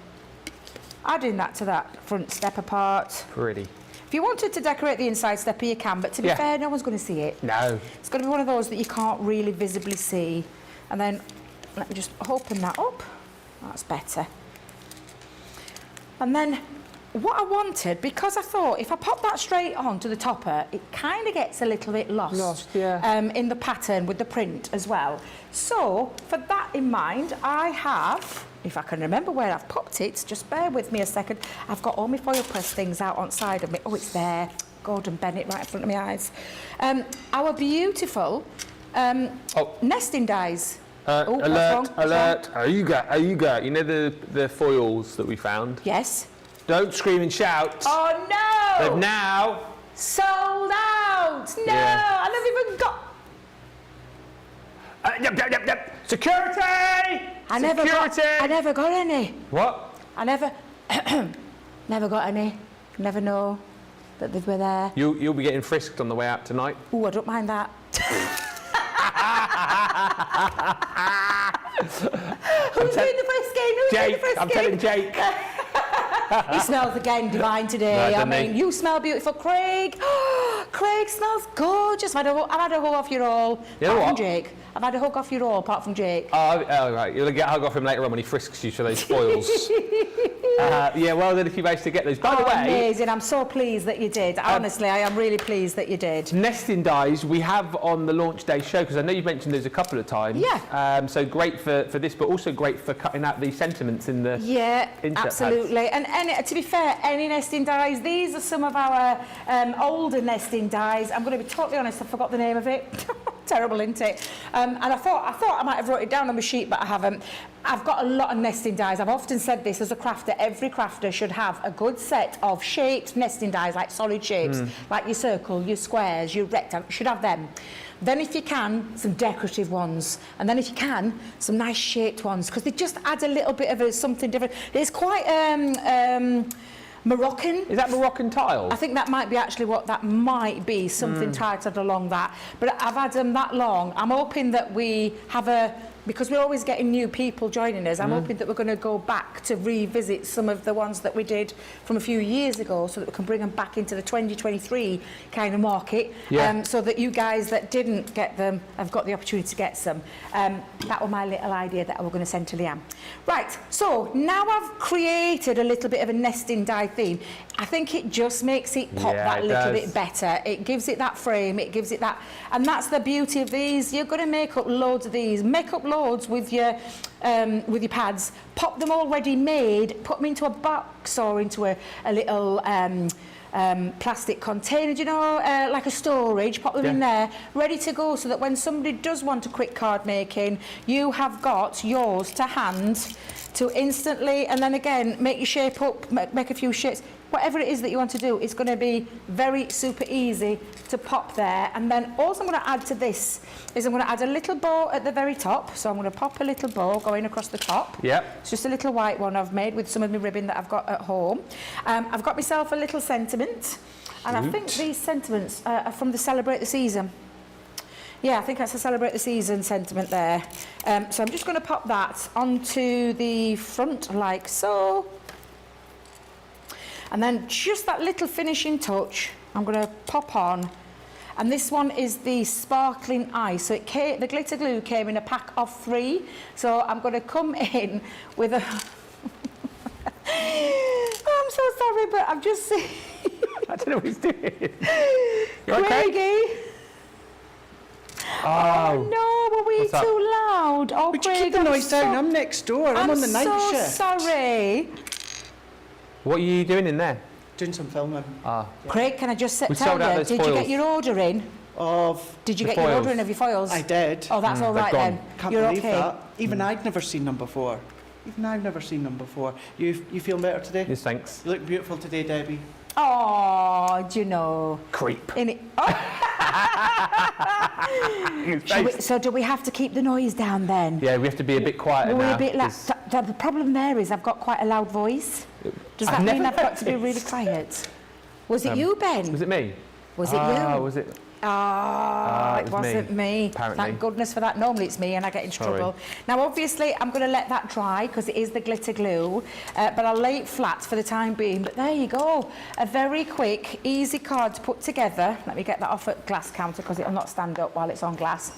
adding that to that front stepper part. Pretty. If you wanted to decorate the inside stepper, you can, but to be fair, no one's going to see it. No. It's going to be one of those that you can't really visibly see. And then let me just open that up. That's better. And then what I wanted, because I thought if I pop that straight on to the topper, it kind of gets a little bit lost, in the pattern with the print as well. So for that in mind, I have, if I can remember where I've popped it, just bear with me a second. I've got all my foil press things out on side of me. Oh, it's there. Gordon Bennett right in front of my eyes. Our beautiful nesting dies. Alert, alert. Oh, you got. You know the foils that we found? Yes. Don't scream and shout. Oh, no! They've now sold out! No! Yeah. I never even got... Yep. Security! I never got any. What? I never got any. Never know that they were there. You'll be getting frisked on the way out tonight. Ooh, I don't mind that. Who's doing the frisking? Jake, I'm telling Jake. He smells again divine today. No, I mean, you smell beautiful, Craig. Craig smells gorgeous. I've had a hug off your all. You know what? Jake. I've had a hug off your all, apart from Jake. Oh, right. You'll get a hug off him later on when he frisks you for those foils. Yeah, well done if you managed to get those. By the way... Amazing. I'm so pleased that you did. Honestly, I am really pleased that you did. Nesting dies we have on the launch day show, because I know you've mentioned those a couple of times. Yeah. So great for this, but also great for cutting out the sentiments in the absolutely. pads. And to be fair, any nesting dies, these are some of our older nesting dies. I'm going to be totally honest, I forgot the name of it. Terrible, isn't it? And I thought I might have wrote it down on my sheet, but I haven't. I've got a lot of nesting dies. I've often said this as a crafter. Every crafter should have a good set of shaped nesting dies, like solid shapes, like your circle, your squares, your rectangle. Should have them. Then if you can, some decorative ones. And then if you can, some nice shaped ones, because they just add a little bit of something different. It's quite Moroccan. Is that Moroccan tile? I think that might be actually what that might be, something titled along that. But I've had them that long. I'm hoping that we have a because we're always getting new people joining us, I'm hoping that we're going to go back to revisit some of the ones that we did from a few years ago so that we can bring them back into the 2023 kind of market, so that you guys that didn't get them have got the opportunity to get some. That was my little idea that I was going to send to Leanne. Right, so now I've created a little bit of a nesting die theme. I think it just makes it pop that little bit better. It gives it that frame, it gives it that, and that's the beauty of these. You're going to make up loads of these. Make up loads with your pads. Pop them already made. Put them into a box or into a little plastic container, you know, like a storage. Pop them in there, ready to go, so that when somebody does want a quick card making, you have got yours to hand to instantly, and then again, make your shape up, make a few shapes. Whatever it is that you want to do, it's going to be very super easy to pop there. And then also I'm going to add to this is I'm going to add a little bow at the very top. So I'm going to pop a little bow going across the top. It's just a little white one I've made with some of my ribbon that I've got at home. I've got myself a little sentiment, and I think these sentiments are from the Celebrate the Season. Yeah, I think that's a Celebrate the Season sentiment there. So I'm just going to pop that onto the front like so. And then just that little finishing touch, I'm going to pop on. And this one is the Sparkling Ice. So the glitter glue came in a pack of 3. So I'm going to come in with a... Oh, I'm so sorry, but I've just seen... I don't know what he's doing. You Craigie. okay? Oh no, were we too loud? Oh, would you keep the noise down? I'm next door. I'm on the night shift. I'm so sorry. What are you doing in there? Doing some filming. Craig, can I just tell sold out you, those did foils. you get your order in? Did you get your order in of your foils? I did. Oh, that's all right then. Can't You're believe okay. that. Even I'd never seen them before. You feel better today? Yes, thanks. You look beautiful today, Debbie. Oh, do you know? Creep. So do we have to keep the noise down then? Yeah, we have to be a bit quieter We're now. a bit the problem there is I've got quite a loud voice. Does that mean I've got to be really quiet? Was it you, Ben? Was it me? Was it you? Was it? It wasn't me. Apparently. Thank goodness for that. Normally it's me and I get into trouble. Now obviously I'm going to let that dry because it is the glitter glue, but I'll lay it flat for the time being. But there you go. A very quick, easy card to put together. Let me get that off at glass counter because it'll not stand up while it's on glass.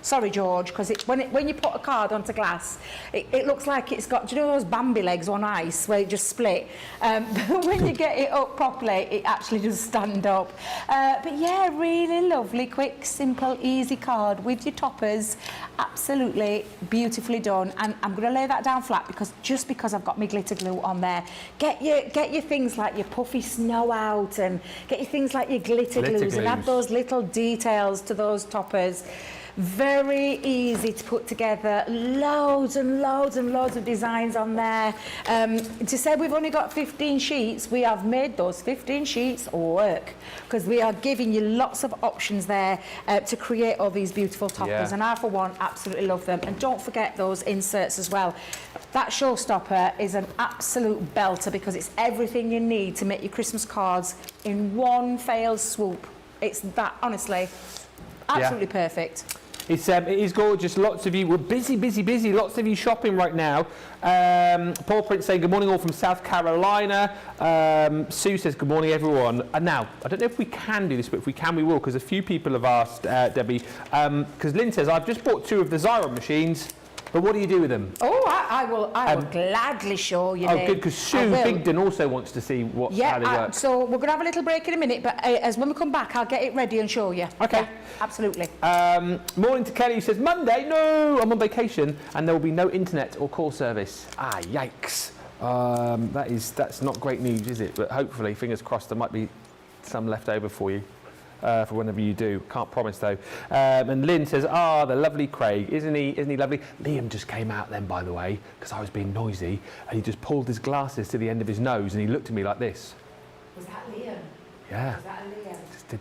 Sorry, George, because when you put a card onto glass, it looks like it's got, do you know those Bambi legs on ice where it just split? But when you get it up properly, it actually does stand up. But yeah, really lovely, quick, simple, easy card with your toppers. Absolutely beautifully done. And I'm going to lay that down flat because I've got my glitter glue on there. Get your things like your puffy snow out and get your things like your glitter glues and add those little details to those toppers. Very easy to put together, loads and loads and loads of designs on there. To say we've only got 15 sheets, we have made those 15 sheets work because we are giving you lots of options there to create all these beautiful toppers. And I, for one, absolutely love them. And don't forget those inserts as well. That showstopper is an absolute belter because it's everything you need to make your Christmas cards in one fell swoop. It's that, honestly, absolutely perfect. It is gorgeous. Lots of you, we're busy. Lots of you shopping right now. Paul Prince saying good morning all from South Carolina. Sue says good morning everyone. And now, I don't know if we can do this, but if we can, we will, because a few people have asked, Debbie. Because Lynn says, I've just bought 2 of the Xyron machines, but what do you do with them? Oh, I will gladly show you. Oh, good, because Sue Bigden also wants to see how they work. So we're going to have a little break in a minute, but as when we come back, I'll get it ready and show you. Okay. Yeah, absolutely. Morning to Kelly, who says, Monday, no, I'm on vacation, and there will be no internet or call service. Yikes. That's not great news, is it? But hopefully, fingers crossed, there might be some left over for you. For whenever you do. Can't promise though. And Lynn says, the lovely Craig. Isn't he lovely? Liam just came out then, by the way, because I was being noisy, and he just pulled his glasses to the end of his nose and he looked at me like this. Was that Liam? Yeah. Was that Liam? Just did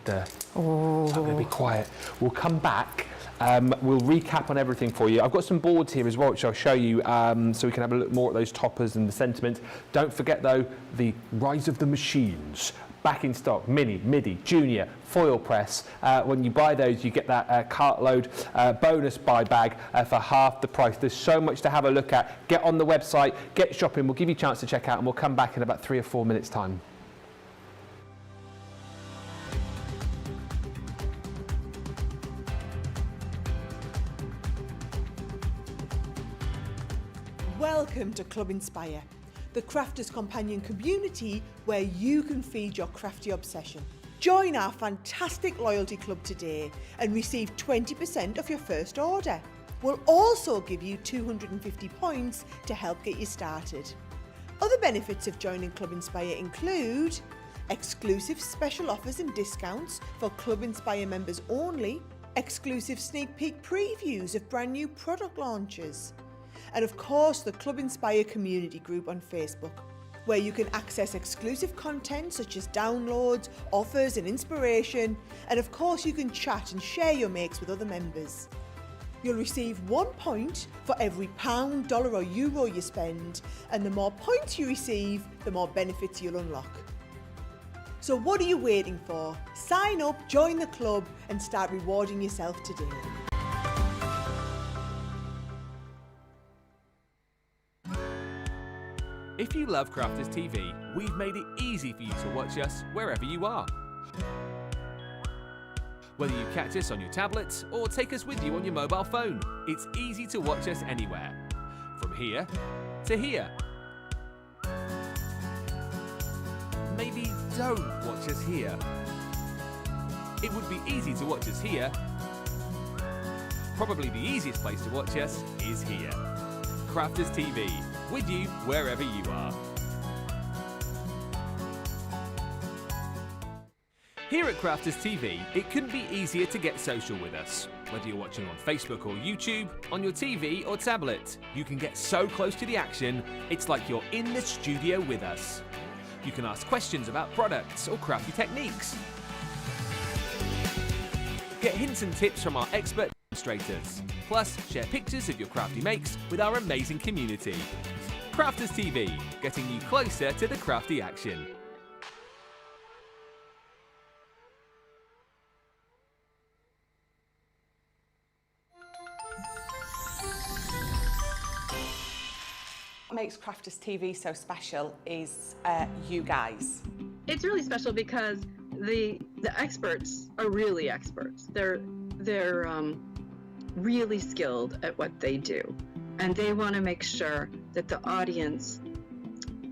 I'm going to be quiet. We'll come back. We'll recap on everything for you. I've got some boards here as well, which I'll show you, so we can have a look more at those toppers and the sentiment. Don't forget, though, the Rise of the Machines. back in stock. Mini, midi, junior, foil press. When you buy those, you get that Cartload bonus buy bag for half the price. There's so much to have a look at. Get on the website, get shopping. We'll give you a chance to check out, and we'll come back in about 3 or 4 minutes' time. Welcome to Club Inspire, the crafters companion community where you can feed your crafty obsession. Join our fantastic loyalty club today and receive 20% of your first order. We'll also give you 250 points to help get you started. Other benefits of joining Club Inspire include exclusive special offers and discounts for Club Inspire members only, exclusive sneak peek previews of brand new product launches, and of course the Club Inspire community group on Facebook, where you can access exclusive content such as downloads, offers and inspiration, and of course you can chat and share your makes with other members. You'll receive 1 point for every pound, dollar or euro you spend, and the more points you receive, the more benefits you'll unlock. So what are you waiting for? Sign up, join the club and start rewarding yourself today. If you love Crafters TV, we've made it easy for you to watch us wherever you are. Whether you catch us on your tablets or take us with you on your mobile phone, it's easy to watch us anywhere. From here to here. Maybe don't watch us here. It would be easy to watch us here. Probably the easiest place to watch us is here. Crafters TV, with you wherever you are. Here at Crafters TV, it couldn't be easier to get social with us. Whether you're watching on Facebook or YouTube, on your TV or tablet, you can get so close to the action, it's like you're in the studio with us. You can ask questions about products or crafty techniques. Get hints and tips from our expert demonstrators. Plus, share pictures of your crafty makes with our amazing community. Crafters TV, getting you closer to the crafty action. What makes Crafters TV so special is you guys. It's really special because the experts are really experts. They're really skilled at what they do, and they want to make sure that the audience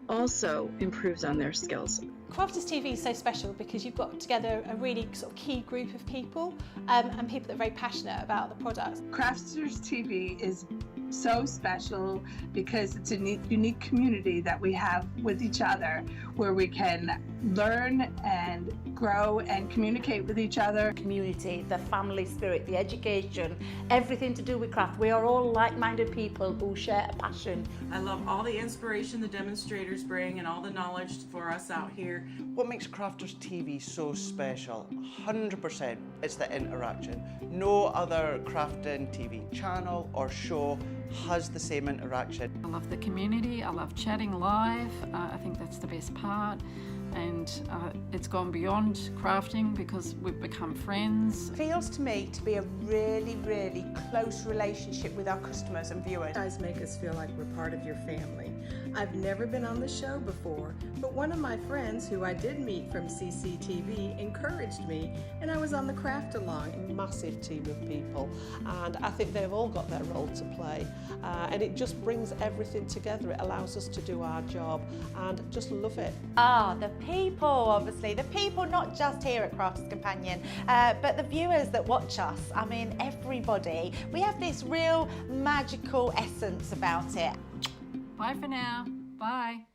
also improves on their skills. Crafters TV is so special because you've got together a really sort of key group of people and people that are very passionate about the products. Crafters TV is so special because it's a unique community that we have with each other, where we can learn and grow and communicate with each other. Community, the family spirit, the education, everything to do with craft. We are all like-minded people who share a passion. I love all the inspiration the demonstrators bring and all the knowledge for us out here. What makes Crafters TV so special? 100% it's the interaction. No other crafting TV channel or show has the same interaction. I love the community, I love chatting live, I think that's the best part. And it's gone beyond crafting because we've become friends. It feels to me to be a really, really close relationship with our customers and viewers. You guys make us feel like we're part of your family. I've never been on the show before, but one of my friends who I did meet from CCTV encouraged me, and I was on the craft along. A massive team of people, and I think they've all got their role to play, and it just brings everything together. It allows us to do our job and just love it. The people, obviously. The people not just here at Crafters Companion, but the viewers that watch us. I mean, everybody. We have this real magical essence about it. Bye for now. Bye.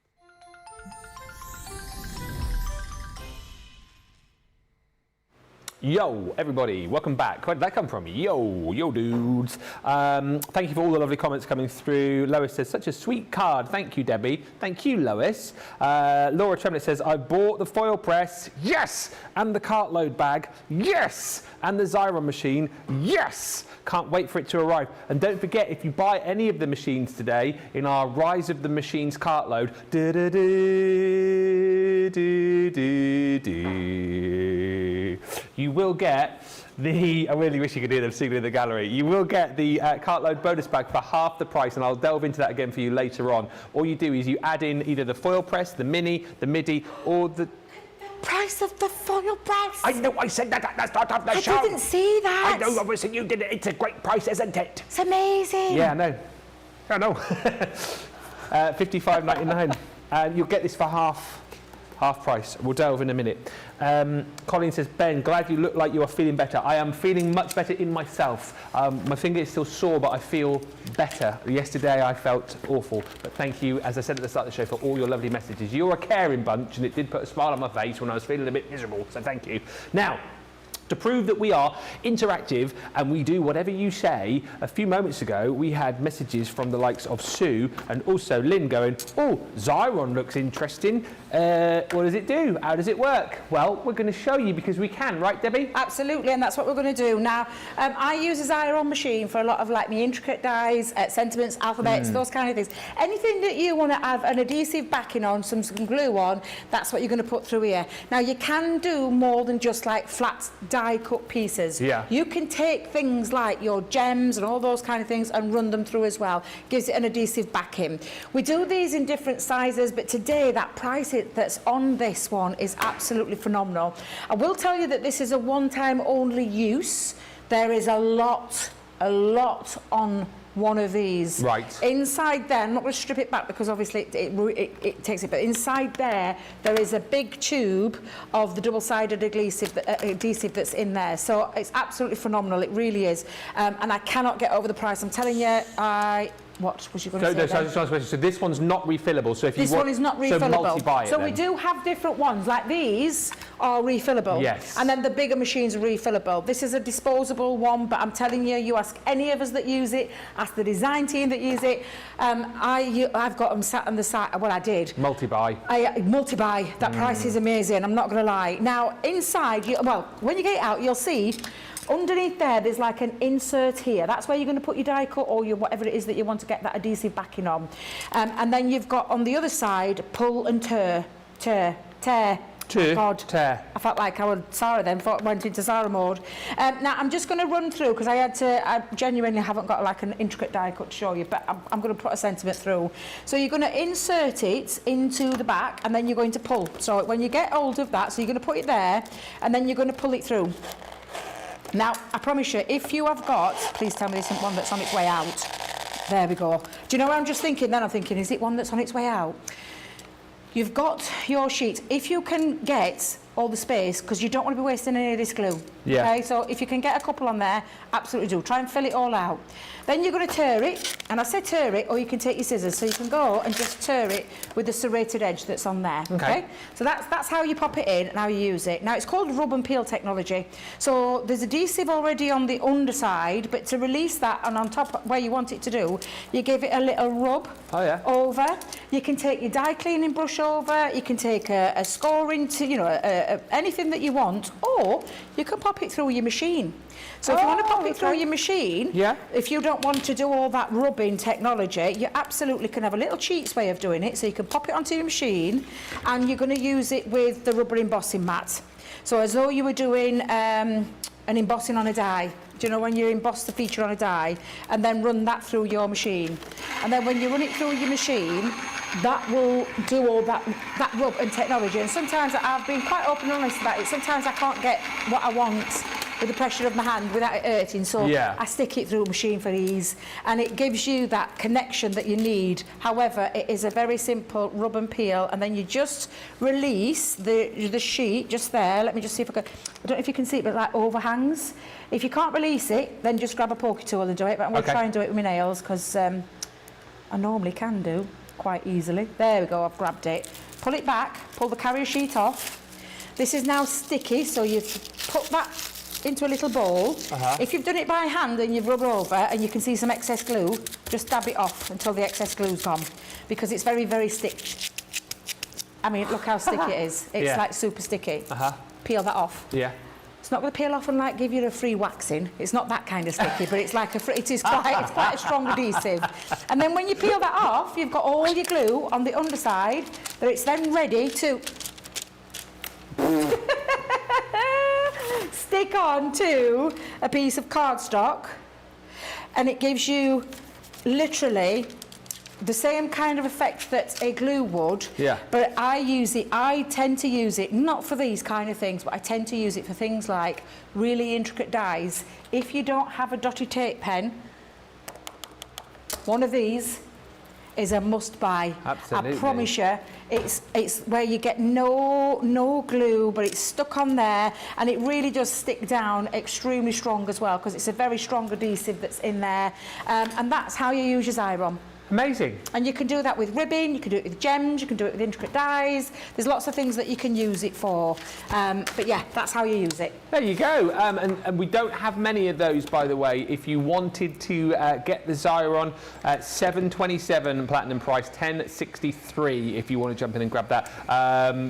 Yo, everybody, welcome back. Where did that come from? Yo dudes. Thank you for all the lovely comments coming through. Lois says, such a sweet card. Thank you, Debbie. Thank you, Lois. Laura Tremlett says, I bought the foil press. Yes! And the Cartload bag. Yes! And the Xyron machine. Yes! Can't wait for it to arrive. And don't forget, if you buy any of the machines today in our Rise of the Machines Cartload, you will get the, I really wish you could hear them singing in the gallery, you will get the Cartload bonus bag for half the price, and I'll delve into that again for you later on. All you do is you add in either the foil press, the mini, the midi, or the price of the foil press. I know, I said that at the start of the show. I didn't see that. I know, obviously you did it. It's a great price, isn't it? It's amazing. Yeah, I know. $55.99. And you'll get this for half price. We'll delve in a minute. Colin says, Ben, glad you look like you are feeling better. I am feeling much better in myself. My finger is still sore, but I feel better. Yesterday I felt awful, but thank you, as I said at the start of the show, for all your lovely messages. You're a caring bunch, and it did put a smile on my face when I was feeling a bit miserable, so thank you. Now, to prove that we are interactive and we do whatever you say, a few moments ago we had messages from the likes of Sue and also Lynn going, oh, Xyron looks interesting. What does it do? How does it work? Well, we're going to show you because we can, right, Debbie? Absolutely, and that's what we're going to do. Now, I use a Xyron machine for a lot of like my intricate dies, sentiments, alphabets, those kind of things. Anything that you want to have an adhesive backing on, some glue on, that's what you're going to put through here. Now, you can do more than just like flat die-cut pieces. Yeah. You can take things like your gems and all those kind of things and run them through as well. Gives it an adhesive backing. We do these in different sizes, but today that price that's on this one is absolutely phenomenal. I will tell you that this is a one-time only use. There is a lot on one of these. Right. Inside there, I'm not going to strip it back because obviously it takes it, but inside there is a big tube of the double-sided adhesive that's in there. So it's absolutely phenomenal, it really is. And I cannot get over the price. I'm telling you, what was you going to say? So this one's not refillable. So if this one is not refillable. So multi-buy it So then. we do have different ones. Like these are refillable. Yes. And then the bigger machines are refillable. This is a disposable one, but I'm telling you, you ask any of us that use it, ask the design team that use it. I've got them sat on the side. Well, I did. Multi-buy. Multi-buy. That price is amazing. I'm not going to lie. Now inside, when you get it out, you'll see. Underneath there's like an insert here. That's where you're going to put your die cut or your whatever it is that you want to get that adhesive backing on. And then you've got on the other side, pull and tear. God, tear. I felt like I was Sarah then, went into Sarah mode. Now I'm just going to run through because I genuinely haven't got like an intricate die cut to show you, but I'm going to put a sentiment through. So you're going to insert it into the back and then you're going to pull. So when you get hold of that, so you're going to put it there and then you're going to pull it through. Now, I promise you, if you have got, please tell me this isn't one that's on its way out. There we go. Do you know what I'm just thinking? Then I'm thinking, is it one that's on its way out? You've got your sheet. If you can get all the space, because you don't want to be wasting any of this glue. Yeah. Okay, so if you can get a couple on there, absolutely do. Try and fill it all out. Then you're going to tear it, and I say tear it, or you can take your scissors, so you can go and just tear it with the serrated edge that's on there. Okay. So that's how you pop it in and how you use it. Now it's called rub and peel technology. So there's adhesive already on the underside, but to release that and on top where you want it to do, you give it a little rub over. You can take your die cleaning brush over. You can take a scoring, anything that you want, or you can pop it through your machine. So if you want to pop it through your machine, if you don't want to do all that rubbing technology, you absolutely can have a little cheats way of doing it. So you can pop it onto your machine and you're going to use it with the rubber embossing mat. So as though you were doing an embossing on a die. Do you know when you emboss the feature on a die and then run that through your machine? And then when you run it through your machine, that will do all that rub and technology. And sometimes I've been quite open and honest about it. Sometimes I can't get what I want with the pressure of my hand without it hurting, so I stick it through a machine for ease, and it gives you that connection that you need. However, it is a very simple rub and peel, and then you just release the sheet just there. Let me just see if I can. I don't know if you can see it, but it like overhangs. If you can't release it, then just grab a pokey tool and do it. But I'm going to try and do it with my nails because I normally can do quite easily. There we go. I've grabbed it. Pull it back. Pull the carrier sheet off. This is now sticky, so you've put that into a little bowl. If you've done it by hand and you've rubbed over and you can see some excess glue, just dab it off until the excess glue's gone, because it's very, very sticky. I mean, look how sticky it is. It's like super sticky. Peel that off. Yeah. It's not going to peel off and like give you a free waxing. It's not that kind of sticky, but it's like it's quite a strong adhesive. And then when you peel that off, you've got all your glue on the underside, that it's then ready to stick on to a piece of cardstock, and it gives you literally the same kind of effect that a glue would. But I tend to use it not for these kind of things, but I tend to use it for things like really intricate dies. If you don't have a dotty tape pen, one of these is a must buy. Absolutely. I promise you, it's where you get no glue, but it's stuck on there, and it really does stick down extremely strong as well, because it's a very strong adhesive that's in there, and that's how you use your Xyron. Amazing. And you can do that with ribbon, you can do it with gems, you can do it with intricate dies. There's lots of things that you can use it for. But yeah, that's how you use it. There you go. And we don't have many of those, by the way. If you wanted to get the Xyron, $727 platinum price, $1063 if you want to jump in and grab that.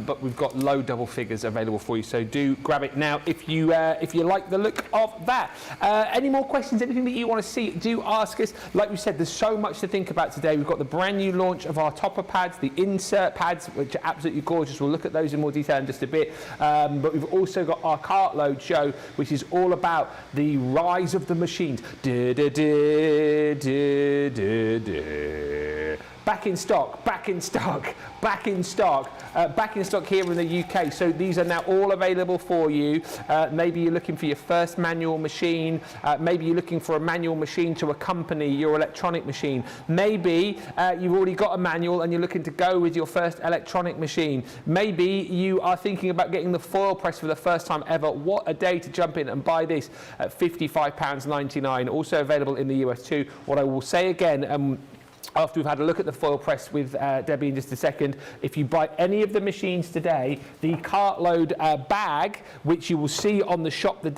But we've got low double figures available for you, so do grab it now if you like the look of that. Any more questions, anything that you want to see, do ask us. Like we said, there's so much to think about today. We've got the brand new launch of our topper pads, the insert pads, which are absolutely gorgeous. We'll look at those in more detail in just a bit. But we've also got our Cartload show, which is all about the rise of the machines. Back in stock, back in stock, back in stock, back in stock here in the UK. So these are now all available for you. Maybe you're looking for your first manual machine. Maybe you're looking for a manual machine to accompany your electronic machine. Maybe you've already got a manual and you're looking to go with your first electronic machine. Maybe you are thinking about getting the foil press for the first time ever. What a day to jump in and buy this at £55.99. Also available in the US too. What I will say again, after we've had a look at the foil press with Debbie in just a second, if you buy any of the machines today, the Cartload bag, which you will see on the Shop the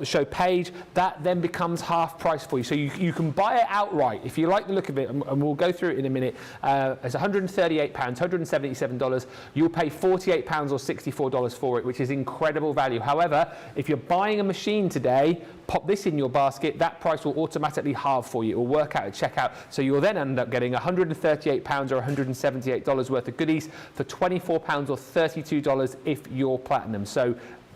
Show page, that then becomes half price for you. So you can buy it outright if you like the look of it, and we'll go through it in a minute. It's £138, $177. You'll pay £48 or $64 for it, which is incredible value. However, if you're buying a machine today, pop this in your basket, that price will automatically halve for you. It will work out at checkout. So you'll then end up getting £138 or $178 worth of goodies for £24 or $32 if you're platinum. So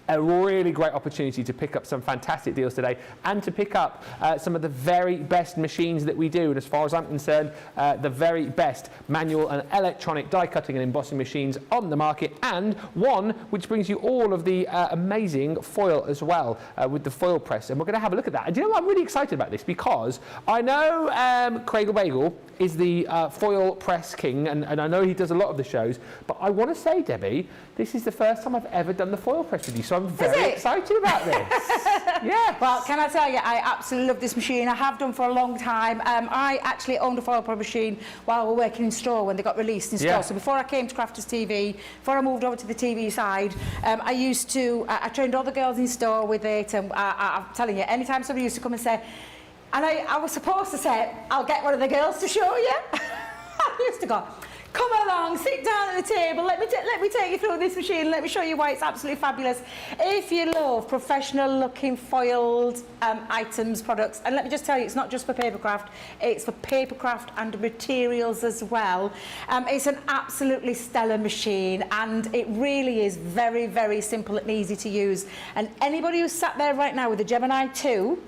a really great opportunity to pick up some fantastic deals today, and to pick up some of the very best machines that we do. And as far as I'm concerned, the very best manual and electronic die cutting and embossing machines on the market, and one which brings you all of the amazing foil as well, with the foil press. And we're going to have a look at that. And do you know what? I'm really excited about this, because I know Craig Bagel is the foil press king, and I know he does a lot of the shows, but I want to say, Debbie, this is the first time I've ever done the foil press with you, so I'm very excited about this. Yeah. Well, can I tell you, I absolutely love this machine. I have done for a long time. I actually owned a foil press machine while we were working in store when they got released in store. So before I came to Crafters TV, before I moved over to the TV side, I trained all the girls in store with it, and I'm telling you, anytime somebody used to come and say, and I was supposed to say, I'll get one of the girls to show you. I used to go, come along, sit down at the table, let me take you through this machine, let me show you why it's absolutely fabulous. If you love professional looking foiled items, products, and let me just tell you, it's not just for papercraft, it's for papercraft and materials as well. It's an absolutely stellar machine, and it really is very, very simple and easy to use. And anybody who's sat there right now with the Gemini 2,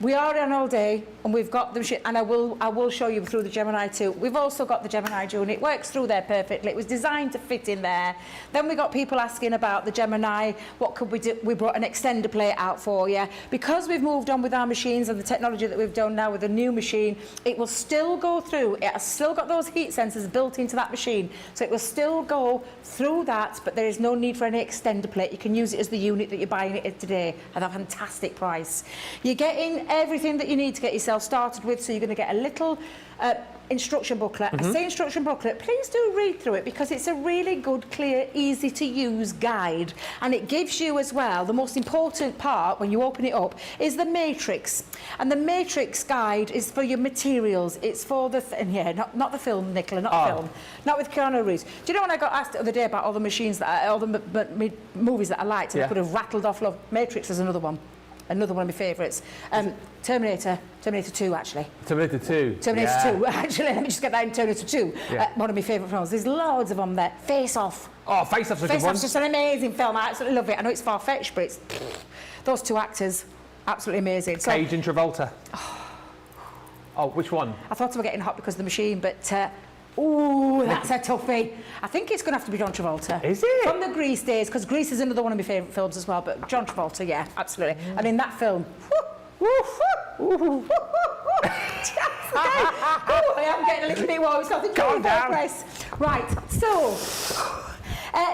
we are on all day, and we've got the machine, and I will show you through the Gemini 2. We've also got the Gemini June. It works through there perfectly. It was designed to fit in there. Then we got people asking about the Gemini. What could we do? We brought an extender plate out for you. Because we've moved on with our machines and the technology that we've done now with the new machine, it will still go through. It has still got those heat sensors built into that machine, so it will still go through that, but there is no need for any extender plate. You can use it as the unit that you're buying it today at a fantastic price. You're getting everything that you need to get yourself started with, so you're going to get a little instruction booklet. I say instruction booklet, please do read through it because it's a really good, clear, easy to use guide, and it gives you as well, the most important part when you open it up is the matrix, and the matrix guide is for your materials. It's for the, not the film, Nicola, not the film, not with Keanu Reeves. Do you know when I got asked the other day about all the machines that all the movies that I liked, and I could have rattled off, Matrix is another one. Another one of my favourites. Terminator 2, actually. Terminator 2. Terminator 2, actually. Let me just get that in Terminator 2. One of my favourite films. There's loads of them there. Face Off. Oh, Face Off's a good one. Face Off's just an amazing film. I absolutely love it. I know it's far-fetched, but it's... Those two actors, absolutely amazing. So, Cage and Travolta. Oh, which one? I thought I was getting hot because of the machine, but... ooh, that's a toughie. I think it's going to have to be John Travolta. Is it? From the Grease days, because Grease is another one of my favourite films as well, but John Travolta, yeah, absolutely. And in that film... I am getting a little bit warm, so I think calm down. Right, so...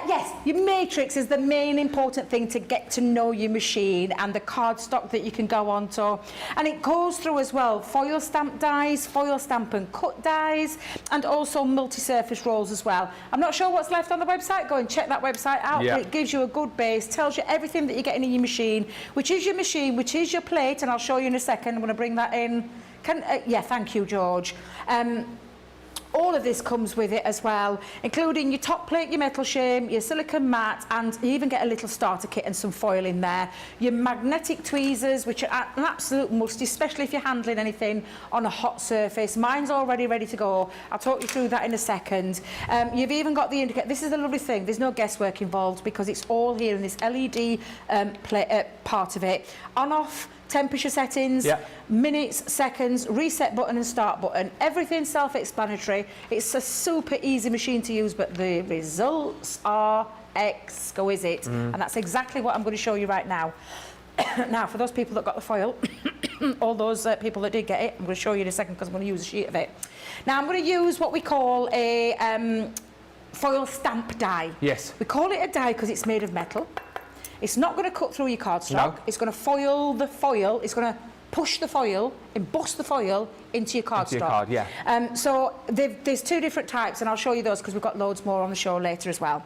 yes, your matrix is the main important thing to get to know your machine and the cardstock that you can go on to. And it goes through as well foil stamp dies, foil stamp and cut dies, and also multi-surface rolls as well. I'm not sure what's left on the website. Go and check that website out. Yeah. But it gives you a good base, tells you everything that you're getting in your machine, which is your machine, which is your plate, and I'll show you in a second. I'm going to bring that in. Yeah, thank you, George. All of this comes with it as well, including your top plate, your metal shame, your silicone mat, and you even get a little starter kit and some foil in there. Your magnetic tweezers, which are an absolute must, especially if you're handling anything on a hot surface. Mine's already ready to go. I'll talk you through that in a second. You've even got the indicator. This is a lovely thing. There's no guesswork involved because it's all here in this LED part of it. On-off temperature settings, minutes, seconds, reset button and start button. Everything self-explanatory. It's a super easy machine to use, but the results are exquisite. And that's exactly what I'm going to show you right now. Now, for those people that got the foil, all those people that did get it, I'm going to show you in a second because I'm going to use a sheet of it. Now, I'm going to use what we call a foil stamp die. Yes. We call it a die because it's made of metal. It's not going to cut through your cardstock. No. It's going to foil the foil. It's going to push the foil, emboss the foil into your cardstock. Into your card, yeah. So there's two different types, and I'll show you those because we've got loads more on the show later as well.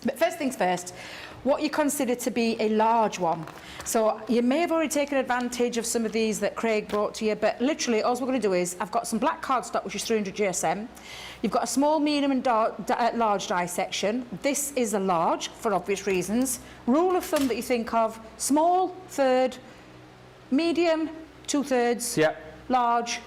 But first things first, what you consider to be a large one. So you may have already taken advantage of some of these that Craig brought to you, but literally all we're going to do is, I've got some black cardstock, which is 300 GSM. You've got a small, medium and large die section. This is a large, for obvious reasons. Rule of thumb that you think of, small, third, medium, 2/3, large,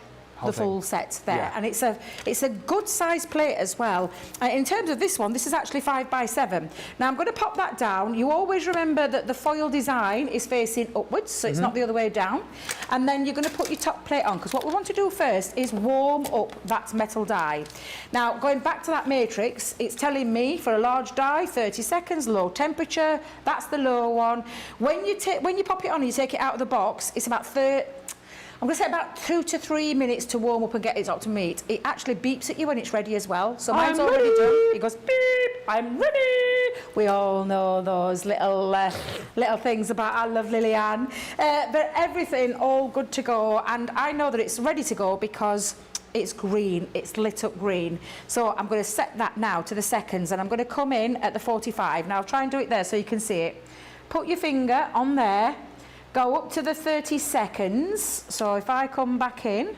the full set there. And it's a good size plate as well. In terms of this one, this is actually 5x7. Now I'm going to pop that down. You always remember that the foil design is facing upwards, so it's not the other way down. And then you're going to put your top plate on, because what we want to do first is warm up that metal die. Now, going back to that matrix, it's telling me for a large die, 30 seconds, low temperature. That's the low one. When you pop it on and you take it out of the box, it's about I'm going to say about 2 to 3 minutes to warm up and get it up to meet. It actually beeps at you when it's ready as well. So mine's already done. It goes beep, I'm ready. We all know those little things about our love Lillian. But everything all good to go. And I know that it's ready to go because it's green, it's lit up green. So I'm going to set that now to the seconds, and I'm going to come in at the 45. Now I'll try and do it there so you can see it. Put your finger on there. Go up to the 30 seconds. So if I come back in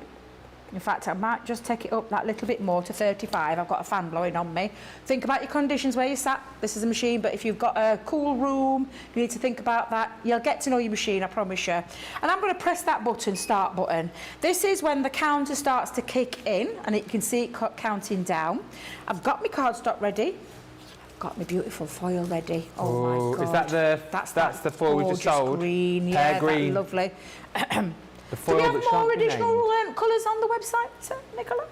fact, I might just take it up that little bit more to 35. I've got a fan blowing on me. Think about your conditions where you sat. This is a machine, but if you've got a cool room, you need to think about that. You'll get to know your machine, I promise you. And I'm going to press that button, start button. This is when the counter starts to kick in, and you can see it counting down. I've got my cardstock ready. Got my beautiful foil ready. Oh my God. Is that that's the foil we just sold? Green, yeah, green. that's lovely. The foil. Do we have more additional colours on the website, Nicola?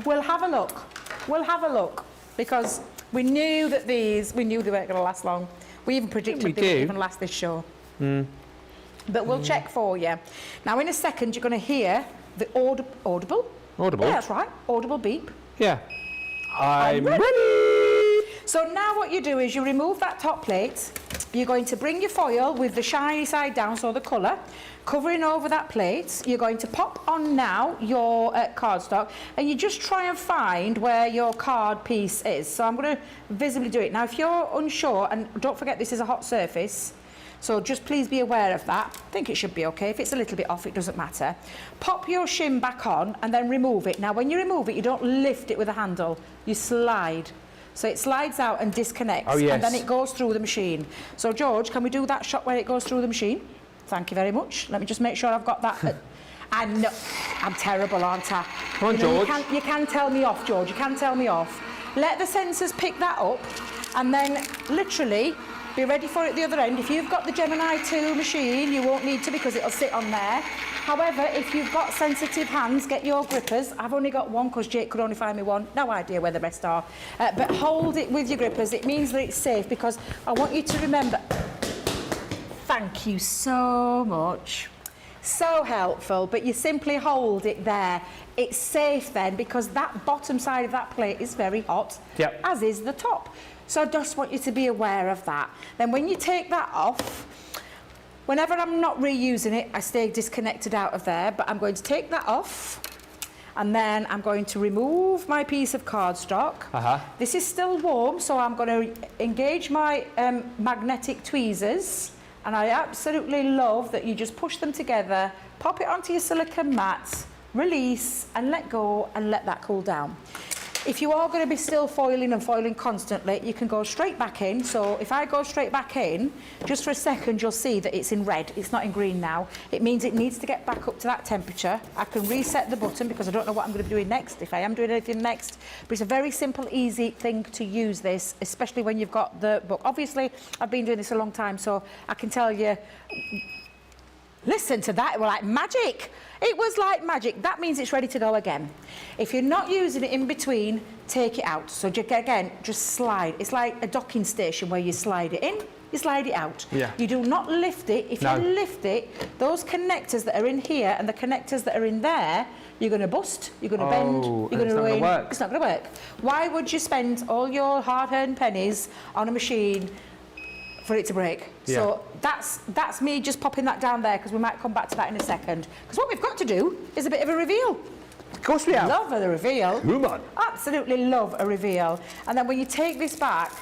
We'll have a look. We'll have a look, because we knew that they weren't going to last long. We even predicted they wouldn't even last this show. But we'll check for you. Now, in a second, you're going to hear the audible. Audible? Yeah, that's right. Audible beep. Yeah. I'm ready. So now what you do is you remove that top plate, you're going to bring your foil with the shiny side down, so the colour, covering over that plate. You're going to pop on now your cardstock, and you just try and find where your card piece is. So I'm going to visibly do it. Now, if you're unsure, and don't forget this is a hot surface, so just please be aware of that. I think it should be okay. If it's a little bit off, it doesn't matter. Pop your shim back on and then remove it. Now, when you remove it, you don't lift it with a handle. You slide. So it slides out and disconnects. Oh, yes. And then it goes through the machine. So, George, can we do that shot where it goes through the machine? Thank you very much. Let me just make sure I've got that. I know. I'm terrible, aren't I? Come on, George. You can tell me off, George. You can tell me off. Let the sensors pick that up and then literally be ready for it at the other end. If you've got the Gemini 2 machine, you won't need to because it'll sit on there. However, if you've got sensitive hands, get your grippers. I've only got one because Jake could only find me one. No idea where the rest are. But hold it with your grippers. It means that it's safe because I want you to remember... Thank you so much. So helpful, but you simply hold it there. It's safe then because that bottom side of that plate is very hot, as is the top. So I just want you to be aware of that. Then when you take that off, whenever I'm not reusing it, I stay disconnected out of there, but I'm going to take that off and then I'm going to remove my piece of cardstock. This is still warm, so I'm going to engage my magnetic tweezers. And I absolutely love that you just push them together, pop it onto your silicone mat, release and let go and let that cool down. If you are going to be still foiling and foiling constantly, you can go straight back in. So if I go straight back in, just for a second, you'll see that it's in red. It's not in green now. It means it needs to get back up to that temperature. I can reset the button because I don't know what I'm going to be doing next, if I am doing anything next. But it's a very simple, easy thing to use this, especially when you've got the book. Obviously, I've been doing this a long time, so I can tell you... Listen to that, it was like magic. It was like magic. That means it's ready to go again. If you're not using it in between, take it out. So again, just slide. It's like a docking station where you slide it in, you slide it out. You do not lift it. If you lift it, those connectors that are in here and the connectors that are in there, you're going to bust, you're going to bend, you're going to ruin. It's not going to work. Why would you spend all your hard-earned pennies on a machine for it to break? So that's me just popping that down there because we might come back to that in a second. Because what we've got to do is a bit of a reveal. Of course we have. Love a reveal. Come on. Absolutely love a reveal. And then when you take this back,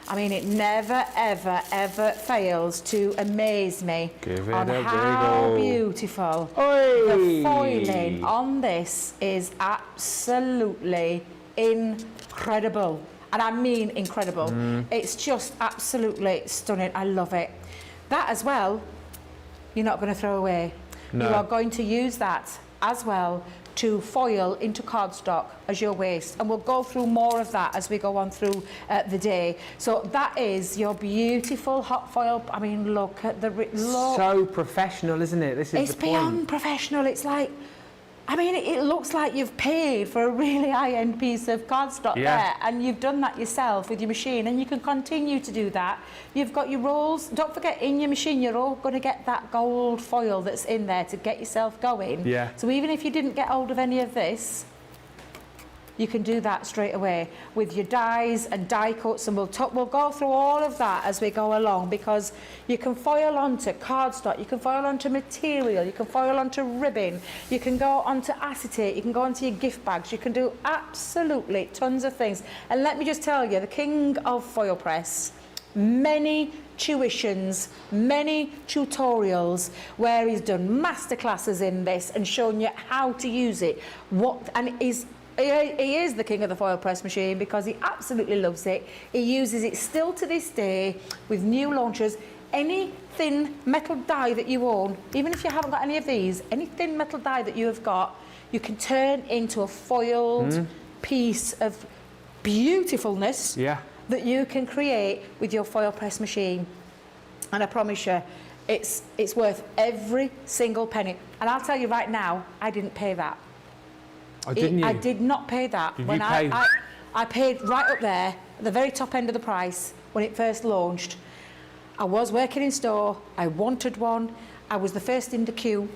I mean, it never, ever, ever fails to amaze me on how beautiful the foiling on this is. Absolutely incredible. And I mean incredible. It's just absolutely stunning. I love it. That as well, you're not going to throw away. You are going to use that as well to foil into cardstock as your waste. And we'll go through more of that as we go on through the day. So that is your beautiful hot foil. I mean, look at the... Look. So professional, isn't it? This is the point. It's beyond professional. It's like... I mean, it looks like you've paid for a really high-end piece of cardstock there, and you've done that yourself with your machine, and you can continue to do that. You've got your rolls. Don't forget, in your machine, you're all going to get that gold foil that's in there to get yourself going. So even if you didn't get hold of any of this, you can do that straight away with your dies and die cuts, and we'll go through all of that as we go along, because you can foil onto cardstock, you can foil onto material, you can foil onto ribbon, you can go onto acetate, you can go onto your gift bags, you can do absolutely tons of things. And let me just tell you, the king of foil press, many tuitions, many tutorials where he's done masterclasses in this and shown you how to use it. He is the king of the foil press machine because he absolutely loves it. He uses it still to this day with new launchers. Any thin metal die that you own, even if you haven't got any of these, any thin metal die that you have got, you can turn into a foiled piece of beautifulness that you can create with your foil press machine. And I promise you, it's worth every single penny. And I'll tell you right now, I didn't pay that. Oh, didn't you? I did not pay that. Did you pay? I paid right up there, at the very top end of the price, when it first launched. I was working in store, I wanted one, I was the first in the queue.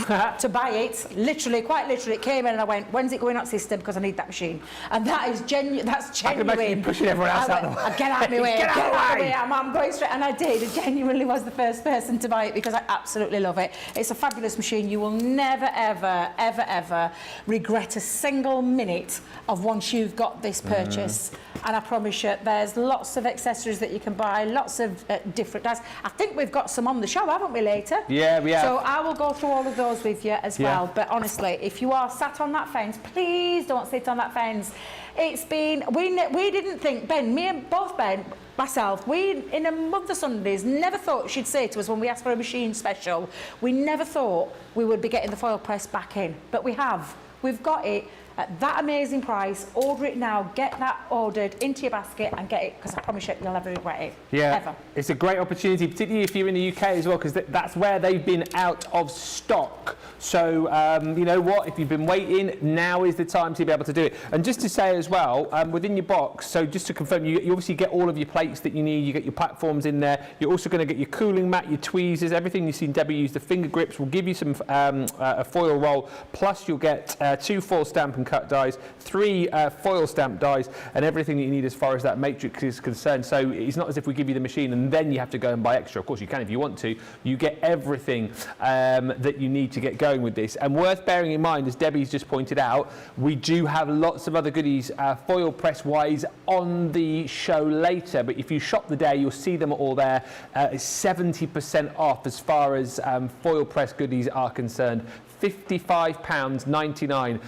to buy it. Literally, quite literally, it came in and I went, when's it going out system? Because I need that machine. And that is genuine. That's genuine. I can imagine you pushing everyone else out the way. Get out of my way. Get out of the way. I'm going straight. And I did. I genuinely was the first person to buy it because I absolutely love it. It's a fabulous machine. You will never, ever, ever, ever regret a single minute of once you've got this purchase. And I promise you, there's lots of accessories that you can buy, lots of different dyes. I think we've got some on the show, haven't we, later? Yeah, we have. So I will go through all of those with you as well. But honestly, if you are sat on that fence, please don't sit on that fence. It's been, we didn't think, Ben, me and both Ben, myself, we, in a month of Sundays, never thought she'd say to us when we asked for a machine special, we never thought we would be getting the foil press back in. But we have. We've got it at that amazing price. Order it now, get that ordered into your basket and get it, because I promise you, you'll never regret it. Yeah, ever. It's a great opportunity, particularly if you're in the UK as well, because that's where they've been out of stock. So, you know what, if you've been waiting, now is the time to be able to do it. And just to say as well, within your box, so just to confirm, you obviously get all of your plates that you need, you get your platforms in there, you're also going to get your cooling mat, your tweezers, everything you've seen Debbie use, the finger grips, will give you some a foil roll, plus you'll get 2 foil stamp and cut dies, 3 foil stamp dies, and everything that you need as far as that matrix is concerned. So it's not as if we give you the machine and then you have to go and buy extra. Of course you can if you want to. You get everything that you need to get going with this. And worth bearing in mind, as Debbie's just pointed out, we do have lots of other goodies foil press wise on the show later, but if you shop the day you'll see them all there. It's 70% off as far as foil press goodies are concerned. £55.99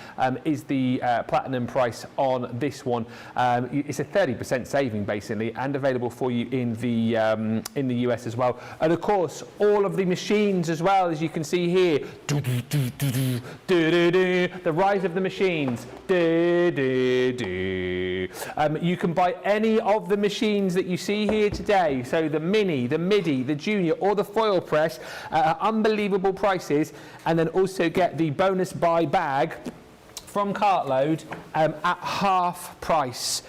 is the platinum price on this one. It's a 30% saving basically, and available for you in the US as well. And of course, all of the machines as well, as you can see here. The rise of the machines. You can buy any of the machines that you see here today. So the mini, the midi, the junior, or the foil press at unbelievable prices, and then also get the bonus buy bag from Cartload at half price.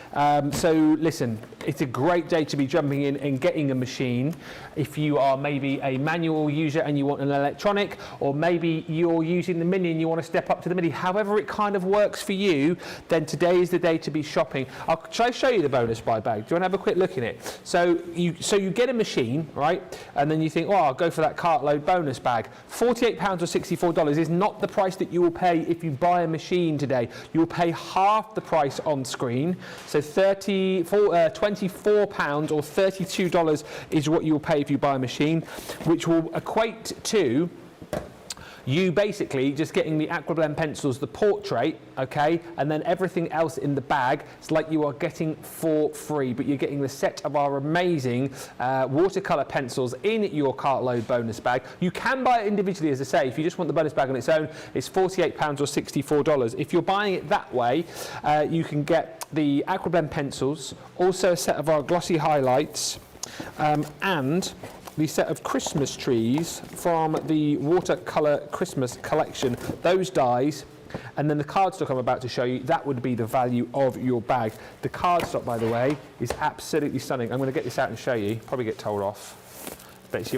So listen, it's a great day to be jumping in and getting a machine. If you are maybe a manual user and you want an electronic, or maybe you're using the mini and you want to step up to the mini, however it kind of works for you, then today is the day to be shopping. Shall I show you the bonus buy bag? Do you want to have a quick look in it? So you get a machine, right? And then you think, oh, I'll go for that Cartload bonus bag. £48 or $64 is not the price that you will pay if you buy a machine today. You will pay half the price on screen. So £24 or $32 is what you will pay if you buy a machine, which will equate to you basically just getting the Aquablend pencils, the portrait, okay, and then everything else in the bag. It's like you are getting for free, but you're getting the set of our amazing watercolour pencils in your Cartload bonus bag. You can buy it individually, as I say. If you just want the bonus bag on its own, it's £48 or $64. If you're buying it that way, you can get the Aquablend pencils, also a set of our glossy highlights, and the set of Christmas trees from the watercolour Christmas collection. Those dies, and then the cardstock I'm about to show you, that would be the value of your bag. The cardstock, by the way, is absolutely stunning. I'm going to get this out and show you. Probably get told off, but it's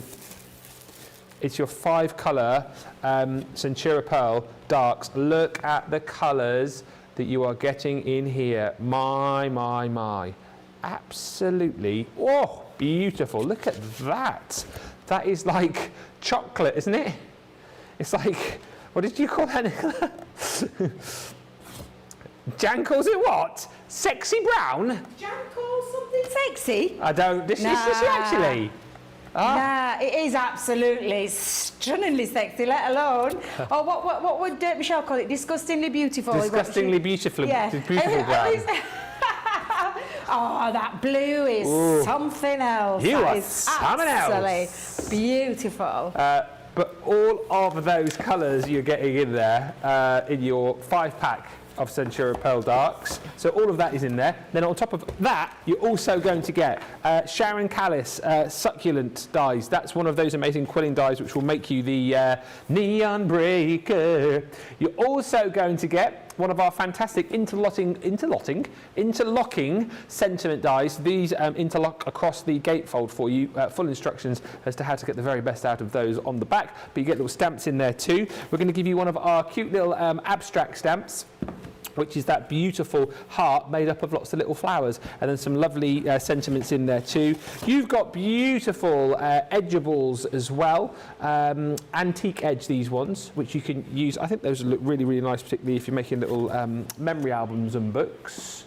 your 5-colour Centura Pearl darks. Look at the colours that you are getting in here. My. Absolutely, oh, beautiful. Look at that. That is like chocolate, isn't it? It's like, what did you call that, Nicola? Jan calls it what? Sexy brown? Jan calls something sexy? I don't, this is actually. Nah, it is absolutely stunningly sexy, let alone, or what would Michelle call it? Disgustingly beautiful. Disgustingly beautiful, yeah. beautiful brown. Oh, that blue is something else. You that are is something else. Beautiful. But all of those colours you're getting in there in your 5-pack of Centura Pearl Darks. So all of that is in there. Then on top of that, you're also going to get Sharon Callis succulent dies. That's one of those amazing quilling dies which will make you the neon breaker. You're also going to get one of our fantastic interlocking sentiment dies. These interlock across the gatefold for you. Full instructions as to how to get the very best out of those on the back, but you get little stamps in there too. We're going to give you one of our cute little abstract stamps, which is that beautiful heart made up of lots of little flowers, and then some lovely sentiments in there too. You've got beautiful edgeables as well, antique edge, these ones, which you can use. I think those look really, really nice, particularly if you're making little memory albums and books.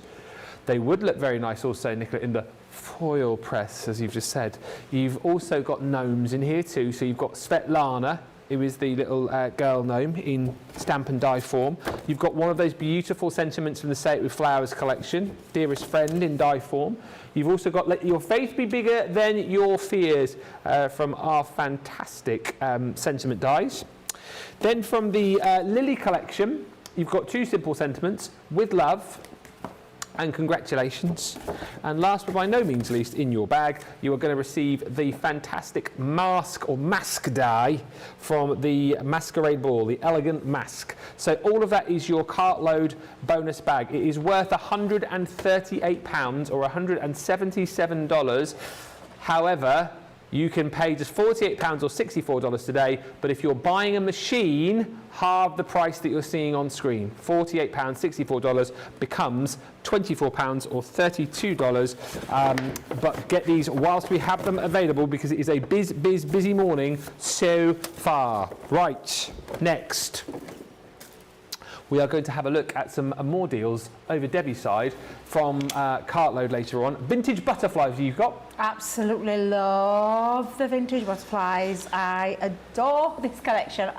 They would look very nice also, Nicola, in the foil press, as you've just said. You've also got gnomes in here too, so you've got Svetlana, who is the little girl gnome in stamp and die form. You've got one of those beautiful sentiments from the Say It With Flowers collection, Dearest Friend in die form. You've also got Let Your Faith Be Bigger Than Your Fears from our fantastic sentiment dies. Then from the Lily collection, you've got two simple sentiments, With Love and Congratulations. And last but by no means least, in your bag, you are going to receive the fantastic mask or mask die from the Masquerade Ball, the Elegant Mask. So all of that is your Cartload bonus bag. It is worth £138 or $177. However, you can pay just £48 or $64 today, but if you're buying a machine, halve the price that you're seeing on screen. £48, $64 becomes £24 or $32. But get these whilst we have them available, because it is a busy morning so far. Right, next. We are going to have a look at some more deals over Debbie's side from Cartload later on. Vintage butterflies you've got. Absolutely love the vintage butterflies. I adore this collection.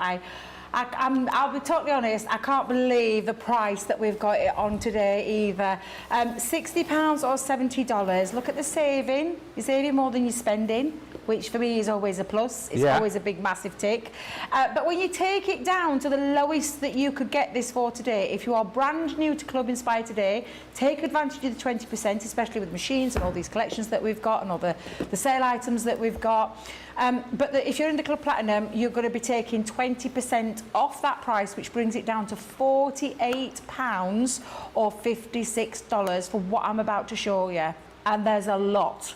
I'll be totally honest, I can't believe the price that we've got it on today either. £60 or $70. Look at the saving. You're saving more than you're spending, which for me is always a plus. It's always a big, massive tick. But when you take it down to the lowest that you could get this for today, if you are brand new to Club Inspire today, take advantage of the 20%, especially with machines and all these collections that we've got and all the sale items that we've got. If you're in the Club Platinum, you're going to be taking 20% off that price, which brings it down to £48 or $56 for what I'm about to show you. And there's a lot.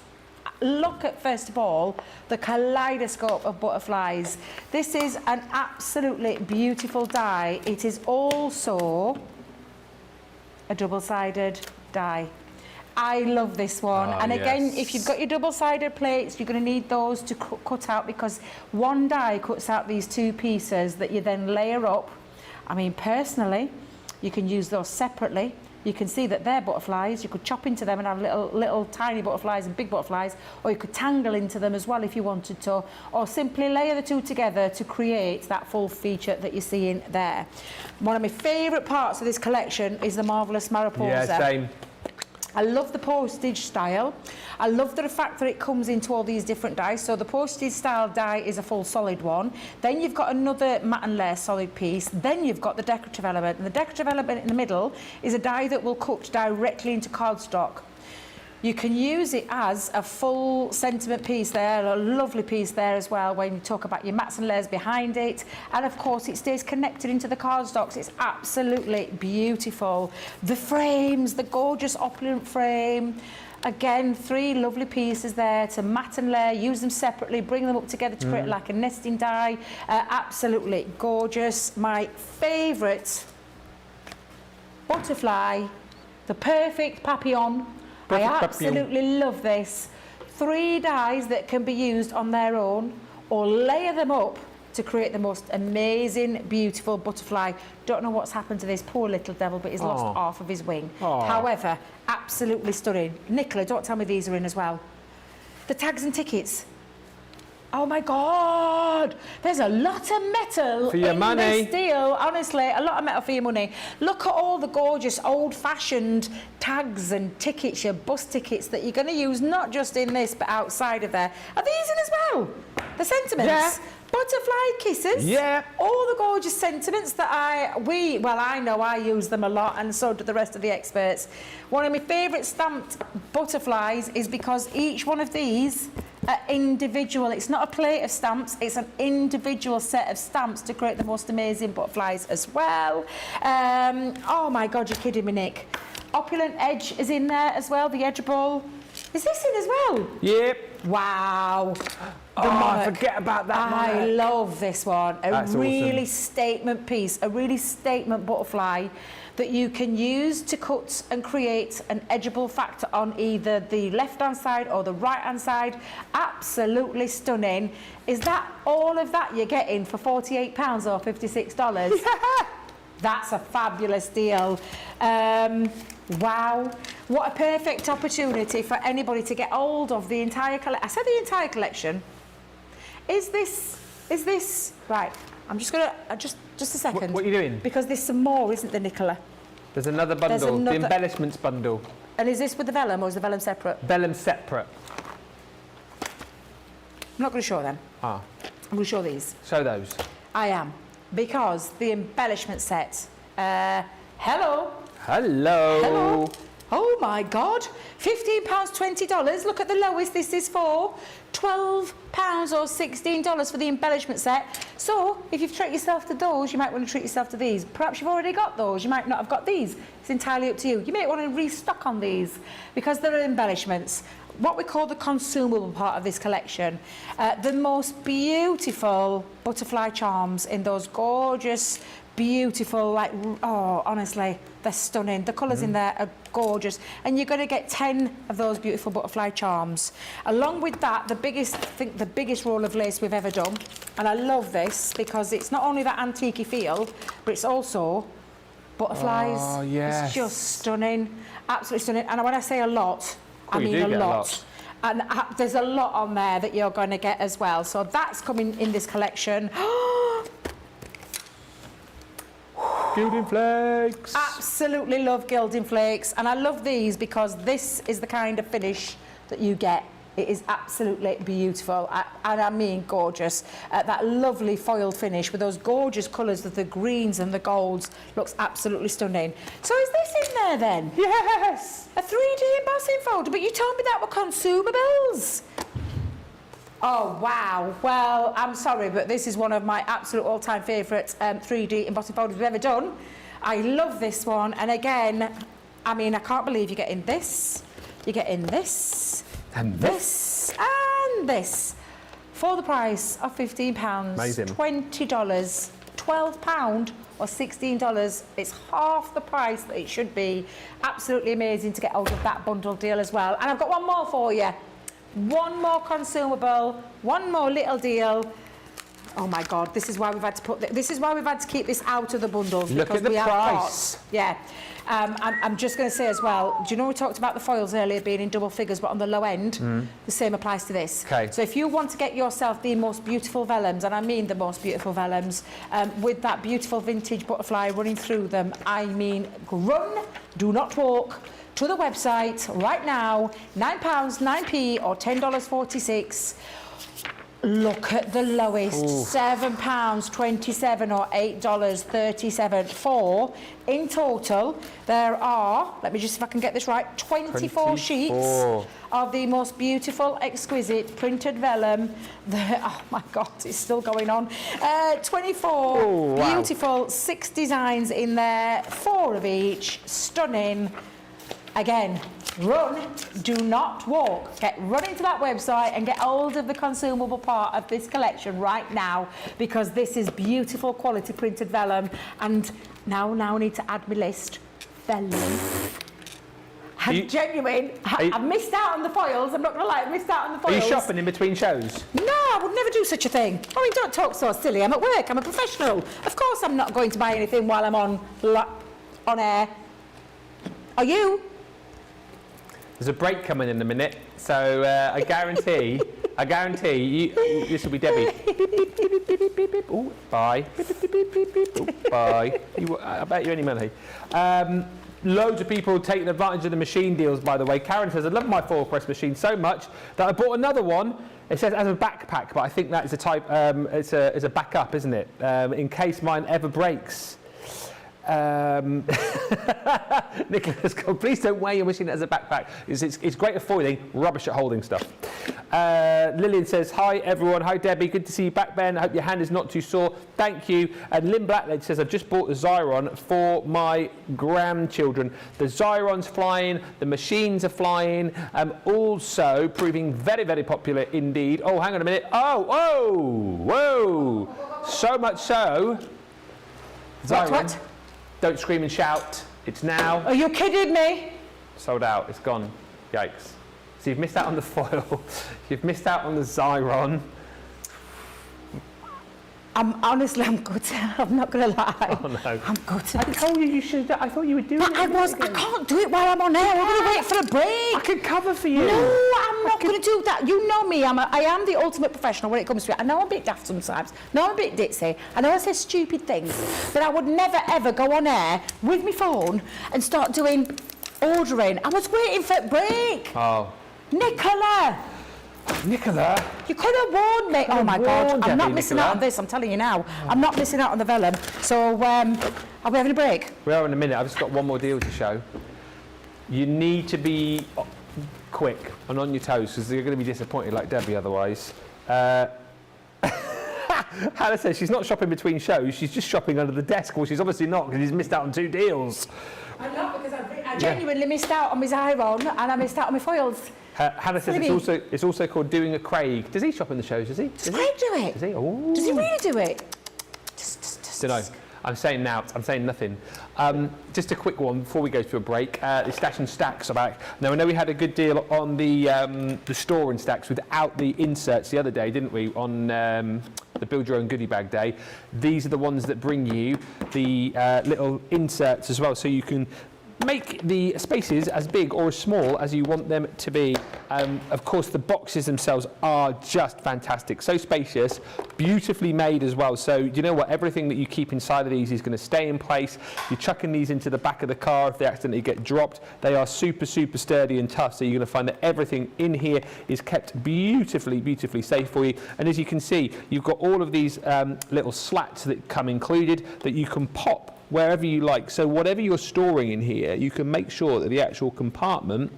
Look at, first of all, the kaleidoscope of butterflies. This is an absolutely beautiful die. It is also a double-sided die. I love this one. And again, if you've got your double-sided plates, you're going to need those to cut out, because one die cuts out these two pieces that you then layer up. I mean, personally, you can use those separately. You can see that they're butterflies. You could chop into them and have little tiny butterflies and big butterflies, or you could tangle into them as well if you wanted to, or simply layer the two together to create that full feature that you're seeing there. One of my favourite parts of this collection is the Marvellous Mariposa. Yeah, same. I love the postage style. I love the fact that it comes into all these different dies. So the postage style die is a full solid one. Then you've got another matte and layer solid piece. Then you've got the decorative element. And the decorative element in the middle is a die that will cut directly into cardstock. You can use it as a full sentiment piece there, a lovely piece there as well when you talk about your mats and layers behind it. And of course it stays connected into the cardstocks. It's absolutely beautiful. The frames, the gorgeous opulent frame. Again, three lovely pieces there to mat and layer, use them separately, bring them up together to create like a nesting die. Absolutely gorgeous. My favourite butterfly, the perfect papillon. I absolutely love this. 3 dies that can be used on their own, or layer them up to create the most amazing, beautiful butterfly. Don't know what's happened to this poor little devil, but he's lost half of his wing. However, absolutely stunning. Nicola, don't tell me these are in as well. The tags and tickets. Oh my God, there's a lot of metal in this deal. Honestly, a lot of metal for your money. Look at all the gorgeous old-fashioned tags and tickets, your bus tickets that you're going to use not just in this but outside of there. Are these in as well? The sentiments? Yeah. Butterfly kisses. Yeah. All the gorgeous sentiments that I know I use them a lot, and so do the rest of the experts. One of my favourite stamped butterflies is because each one of these individual. It's not a plate of stamps, it's an individual set of stamps to create the most amazing butterflies as well. Oh my God, you're kidding me, Nick. Opulent Edge is in there as well, the Edgeable. Is this in as well? Yep. Wow. I forget about that. I love this one. That's really awesome. statement piece, a really statement butterfly that you can use to cut and create an edgeable factor on either the left-hand side or the right-hand side. Absolutely stunning. Is that all of that you're getting for £48 or $56? Yeah. That's a fabulous deal. Wow. What a perfect opportunity for anybody to get hold of the entire collection. I said the entire collection. Is this, right, I'm just going to, just a second. What are you doing? Because there's some more, isn't there, Nicola? There's another bundle, the embellishments bundle. And is this with the vellum or is the vellum separate? Vellum separate. I'm not going to show them. Ah. I'm going to show these. Show those. I am. Because the embellishment set. Hello. Hello. Hello. Oh my God. £15, $20. Look at the lowest this is for. £12 or $16 for the embellishment set. So if you've treated yourself to those, you might want to treat yourself to these. Perhaps you've already got those. You might not have got these. It's entirely up to you. You may want to restock on these because they're embellishments. What we call the consumable part of this collection. The most beautiful butterfly charms in those gorgeous, beautiful, like, oh, honestly, they're stunning. The colours in there are gorgeous. And you're going to get 10 of those beautiful butterfly charms. Along with that, I think the biggest roll of lace we've ever done. And I love this because it's not only that antique feel, but it's also butterflies. Oh, yes. It's just stunning. Absolutely stunning. And when I say a lot, I mean a lot. And there's a lot on there that you're going to get as well. So that's coming in this collection. Gilding flakes. Absolutely love gilding flakes. And I love these because this is the kind of finish that you get. It is absolutely beautiful, and I mean gorgeous. That lovely foiled finish with those gorgeous colours of the greens and the golds looks absolutely stunning. So is this in there then? Yes! A 3D embossing folder, but you told me that were consumables. Oh, wow. Well, I'm sorry, but this is one of my absolute all-time favourite 3D embossing folders we've ever done. I love this one. And again, I mean, I can't believe you're getting this. You're getting this. And this. And this. For the price of £15. Amazing. $20. £12 or $16. It's half the price that it should be. Absolutely amazing to get hold of that bundle deal as well. And I've got one more for you. One more consumable, one more little deal. Oh my God, this is why we've had to this is why we've had to keep this out of the bundles. Look because at the we price. Have got, yeah. I'm just going to say as well, do you know we talked about the foils earlier being in double figures, but on the low end, the same applies to this. Okay. So if you want to get yourself the most beautiful vellums, and I mean the most beautiful vellums, with that beautiful vintage butterfly running through them, I mean run, do not walk, to the website right now, £9, 9p or $10.46. Look at the lowest, £7.27 or $8.37 for. In total, there are, let me just see if I can get this right, 24 sheets of the most beautiful, exquisite printed vellum. Oh my God, it's still going on. 24 beautiful, 6 designs in there, 4 of each, stunning. Again, run, do not walk. Get running to that website and get hold of the consumable part of this collection right now, because this is beautiful quality printed vellum. And now I need to add my list. Vellum. I've missed out on the foils. I'm not going to lie, I've missed out on the foils. Are you shopping in between shows? No, I would never do such a thing. I mean, don't talk so silly. I'm at work. I'm a professional. Of course I'm not going to buy anything while I'm on air. Are you? There's a break coming in a minute, so I guarantee you, this will be Debbie. Ooh, bye. Ooh, bye. I bet you any money. Loads of people taking advantage of the machine deals, by the way. Karen says, I love my foil press machine so much that I bought another one. It says as a backpack, but I think that is a type, it's a backup, isn't it? In case mine ever breaks. Nicholas, please don't wear your machine as a backpack. It's great at foiling, rubbish at holding stuff. Lillian says, hi everyone, hi Debbie, good to see you back, Ben. I hope your hand is not too sore. Thank you. And Lynn Blackledge says, I've just bought the Xyron for my grandchildren. The Xyron's flying, the machines are flying, also proving very, very popular indeed. Oh, hang on a minute. Oh, whoa, whoa. So much so. Xyron, what? Don't scream and shout. It's now. Are you kidding me? Sold out. It's gone. Yikes. So you've missed out on the foil. You've missed out on the Xyron. Honestly, I'm good. I'm not going to lie. Oh, no. I'm good. I told you you should. I thought you would do it. I can't do it while I'm on air. I'm going to wait for a break. I can cover for you. No, I'm not going to do that. You know me. I am the ultimate professional when it comes to it. I know I'm a bit daft sometimes. I know I'm a bit ditzy. I know I say stupid things. But I would never, ever go on air with my phone and start doing ordering. I was waiting for a break. Oh. Nicola, you could have warned me. Oh my God, I'm not missing out on this, I'm telling you now. I'm not missing out on the vellum. So, are we having a break? We are in a minute. I've just got one more deal to show. You need to be quick and on your toes because you're going to be disappointed like Debbie otherwise. Hannah says she's not shopping between shows, she's just shopping under the desk. Well, she's obviously not because she's missed out on 2 deals. I'm not because I genuinely missed out on my Xyron and I missed out on my foils. Hannah says it's also called doing a Craig. Does he shop in the shows? Does he? Does Craig do it? Does he? Ooh. Does he really do it? Don't know. I'm saying now. I'm saying nothing. Just a quick one before we go to a break. The Stash and Stacks are back. Now I know we had a good deal on the store and stacks without the inserts the other day, didn't we? On the Build Your Own Goodie Bag Day. These are the ones that bring you the little inserts as well, so you can make the spaces as big or as small as you want them to be. Of course, the boxes themselves are just fantastic. So spacious, beautifully made as well. So you know what? Everything that you keep inside of these is going to stay in place. You're chucking these into the back of the car if they accidentally get dropped. They are super, super sturdy and tough. So you're going to find that everything in here is kept beautifully, beautifully safe for you. And as you can see, you've got all of these little slats that come included that you can pop wherever you like. So whatever you're storing in here, you can make sure that the actual compartment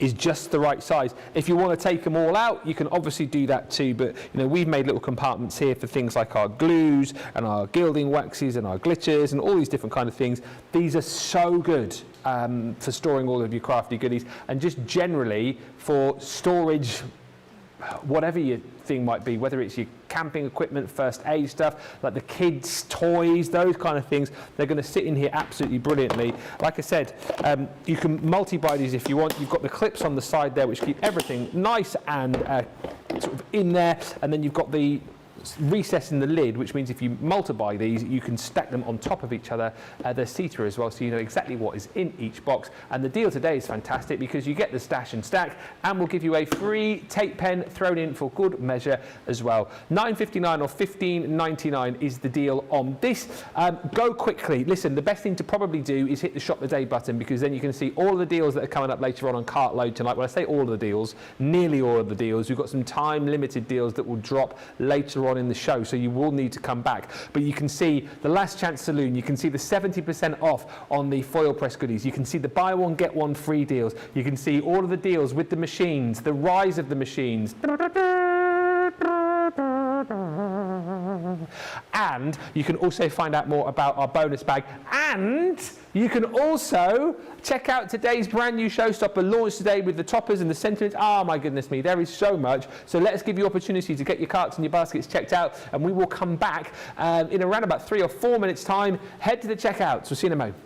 is just the right size. If you want to take them all out, you can obviously do that too, but you know, we've made little compartments here for things like our glues and our gilding waxes and our glitters and all these different kind of things. These are so good for storing all of your crafty goodies and just generally for storage, whatever your thing might be, whether it's your camping equipment, first aid stuff, like the kids' toys, those kind of things, they're going to sit in here absolutely brilliantly. Like I said, you can multi-buy these if you want. You've got the clips on the side there which keep everything nice and sort of in there, and then you've got the recess in the lid, which means if you multiply these, you can stack them on top of each other. They're see-through as well, so you know exactly what is in each box. And the deal today is fantastic because you get the Stash and Stack, and we'll give you a free tape pen thrown in for good measure as well. $9.59 or $15.99 is the deal on this. Go quickly. Listen, the best thing to probably do is hit the Shop the Day button because then you can see all of the deals that are coming up later on Cartload tonight. When I say all of the deals, nearly all of the deals. We've got some time-limited deals that will drop later on in the show, so you will need to come back. But you can see the Last Chance Saloon, you can see the 70% off on the foil press goodies, you can see the buy one get one free deals, you can see all of the deals with the machines, the rise of the machines, and you can also find out more about our bonus bag, and you can also check out today's brand new showstopper launched today with the toppers and the sentiments. Oh my goodness me, there is so much. So let us give you opportunity to get your carts and your baskets checked out, and we will come back in around about 3 or 4 minutes time. Head to the checkouts. We'll see you in a moment.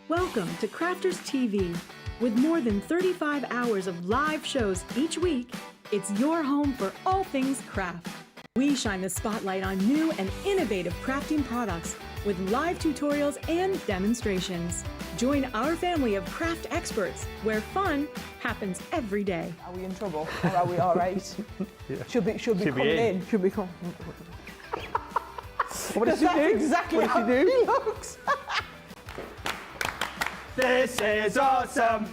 Welcome to Crafters TV. With more than 35 hours of live shows each week, it's your home for all things craft. We shine the spotlight on new and innovative crafting products with live tutorials and demonstrations. Join our family of craft experts where fun happens every day. Are we in trouble or are we all right? Yeah. Should be coming in. Should be coming. What did she do? Exactly what how did she do? he looks. This is awesome.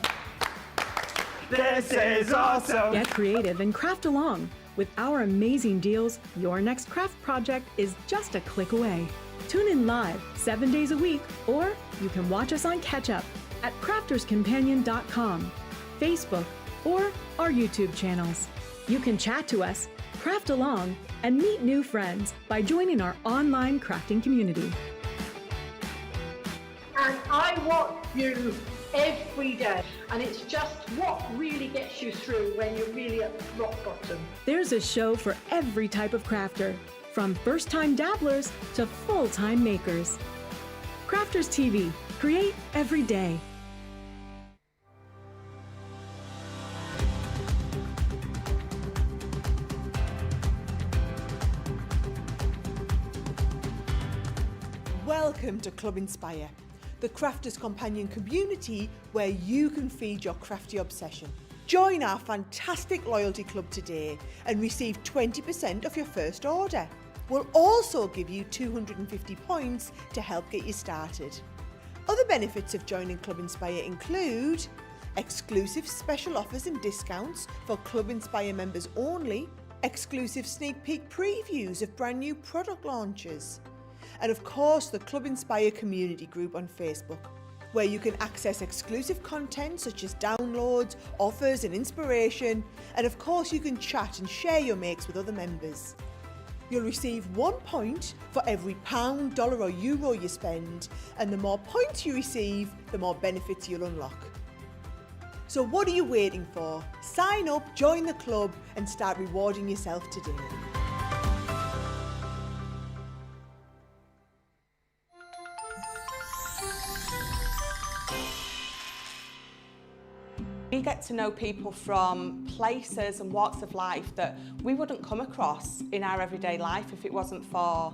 This is awesome. Get creative and craft along. With our amazing deals, your next craft project is just a click away. Tune in live 7 days a week, or you can watch us on Catch Up at crafterscompanion.com, Facebook, or our YouTube channels. You can chat to us, craft along, and meet new friends by joining our online crafting community. And I watch you every day, and it's just what really gets you through when you're really at rock bottom. There's a show for every type of crafter, from first-time dabblers to full-time makers. Crafters TV, create every day. Welcome to Club Inspire, the Crafters Companion community where you can feed your crafty obsession. Join our fantastic loyalty club today and receive 20% off your first order. We'll also give you 250 points to help get you started. Other benefits of joining Club Inspire include exclusive special offers and discounts for Club Inspire members only, exclusive sneak peek previews of brand new product launches, and of course the Club Inspire community group on Facebook, where you can access exclusive content such as downloads, offers and inspiration, and of course you can chat and share your makes with other members. You'll receive 1 point for every pound, dollar or euro you spend, and the more points you receive, the more benefits you'll unlock. So what are you waiting for? Sign up, join the club and start rewarding yourself today. We get to know people from places and walks of life that we wouldn't come across in our everyday life if it wasn't for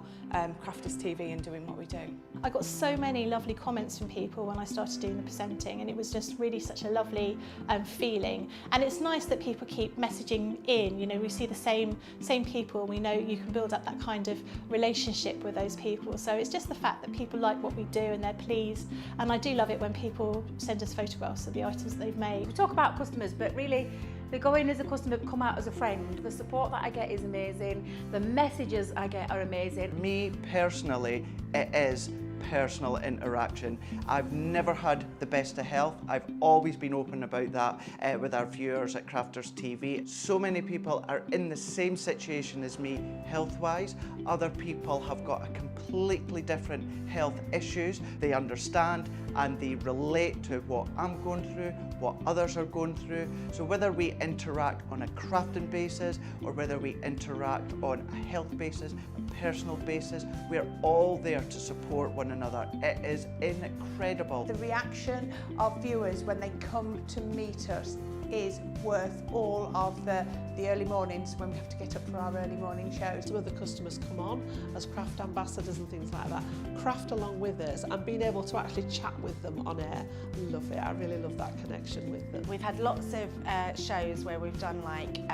Crafters TV and doing what we do. I got so many lovely comments from people when I started doing the presenting, and it was just really such a lovely feeling. And it's nice that people keep messaging in. You know, we see the same people. We know you can build up that kind of relationship with those people. So it's just the fact that people like what we do and they're pleased. And I do love it when people send us photographs of the items that they've made. We talk about customers, but really they go in as a customer, come out as a friend. The support that I get is amazing. The messages I get are amazing. Me personally, it is personal interaction. I've never had the best of health. I've always been open about that with our viewers at Crafters TV. So many people are in the same situation as me health-wise. Other people have got a completely different health issues. They understand and they relate to what I'm going through, what others are going through. So whether we interact on a crafting basis or whether we interact on a health basis, a personal basis, we're all there to support one another. It is incredible. The reaction of viewers when they come to meet us is worth all of the early mornings when we have to get up for our early morning shows. Some of the customers come on as craft ambassadors and things like that, craft along with us, and being able to actually chat with them on air. I love it. I really love that connection with them. We've had lots of shows where we've done like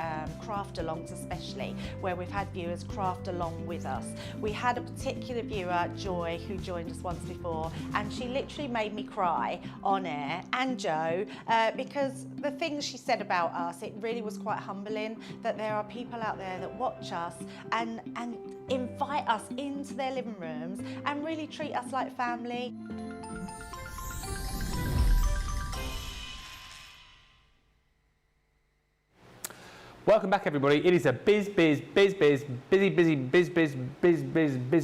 craft alongs, especially where we've had viewers craft along with us. We had a particular viewer, Joy, who joined us once before, and she literally made me cry on air, and Joe, because the things she said about us, it really was quite humbling that there are people out there that watch us and invite us into their living rooms and really treat us like family. Welcome back, everybody. It is a busy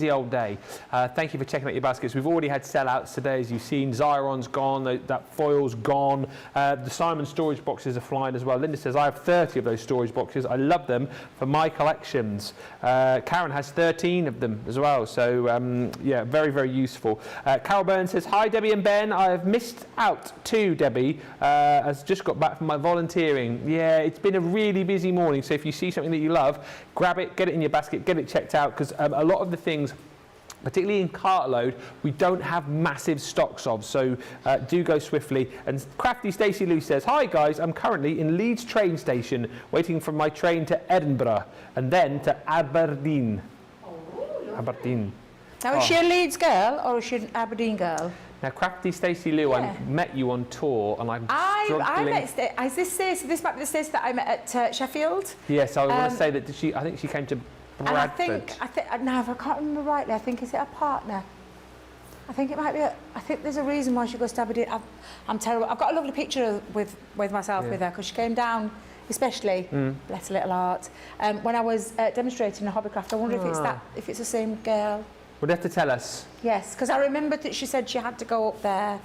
old day. Thank you for checking out your baskets. We've already had sellouts today, as you've seen. Xyron's gone, that foil's gone. The Simon storage boxes are flying as well. Linda says, I have 30 of those storage boxes. I love them for my collections. Karen has 13 of them as well. So, yeah, very, very useful. Carol Byrne says, hi, Debbie and Ben. I have missed out too, Debbie. I've just got back from my volunteering. Yeah, it's been a really busy morning, so if you see something that you love, grab it, get it in your basket, get it checked out, because a lot of the things, particularly in Cartload, we don't have massive stocks of, so do go swiftly. And Crafty Stacey Lou says, hi guys, I'm currently in Leeds train station waiting for my train to Edinburgh and then to Aberdeen. Aberdeen. Now, is she a Leeds girl or is she an Aberdeen girl? Now, Crafty Stacey Lou, I met you on tour, and I'm struggling. I met, is this Stacey? This might be the Stacey that I met at Sheffield. Yes, I want to say that I think she came to And I think, now if I can't remember rightly, I think, is it a partner? I think it might be. I think there's a reason why she goes to Aberdeen. I'm terrible. I've got a lovely picture with myself with her because she came down, especially bless her little heart, when I was demonstrating a hobbycraft. I wonder if it's the same girl. Would you have to tell us? Yes, because I remembered that she said she had to go up there.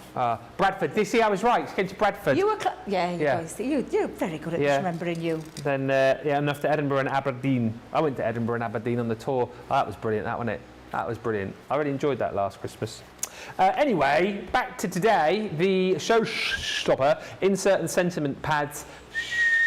Bradford. Did you see I was right? She came to Bradford. You were you're very good at just remembering you. Then enough to Edinburgh and Aberdeen. I went to Edinburgh and Aberdeen on the tour. Oh, that was brilliant. That wasn't it? That was brilliant. I really enjoyed that last Christmas. Anyway, back to today. The Showstopper insert and sentiment pads.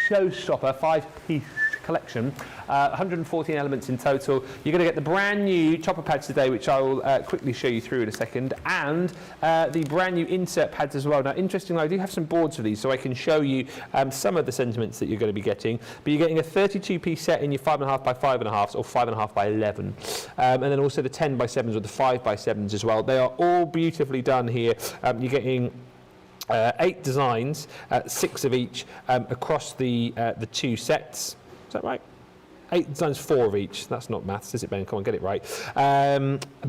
Showstopper 5-piece collection, 114 elements in total. You're going to get the brand new topper pads today, which I will quickly show you through in a second, and the brand new insert pads as well. Now, interestingly, I do have some boards for these, so I can show you some of the sentiments that you're going to be getting. But you're getting a 32-piece set in your 5.5 by 5.5s or 5.5 by 11, and then also the 10 by 7s or the 5 by 7s as well. They are all beautifully done here. You're getting 8 designs, 6 of each across the 2 sets. Is that right? 8 designs, 4 of each. That's not maths, is it, Ben? Come on, get it right.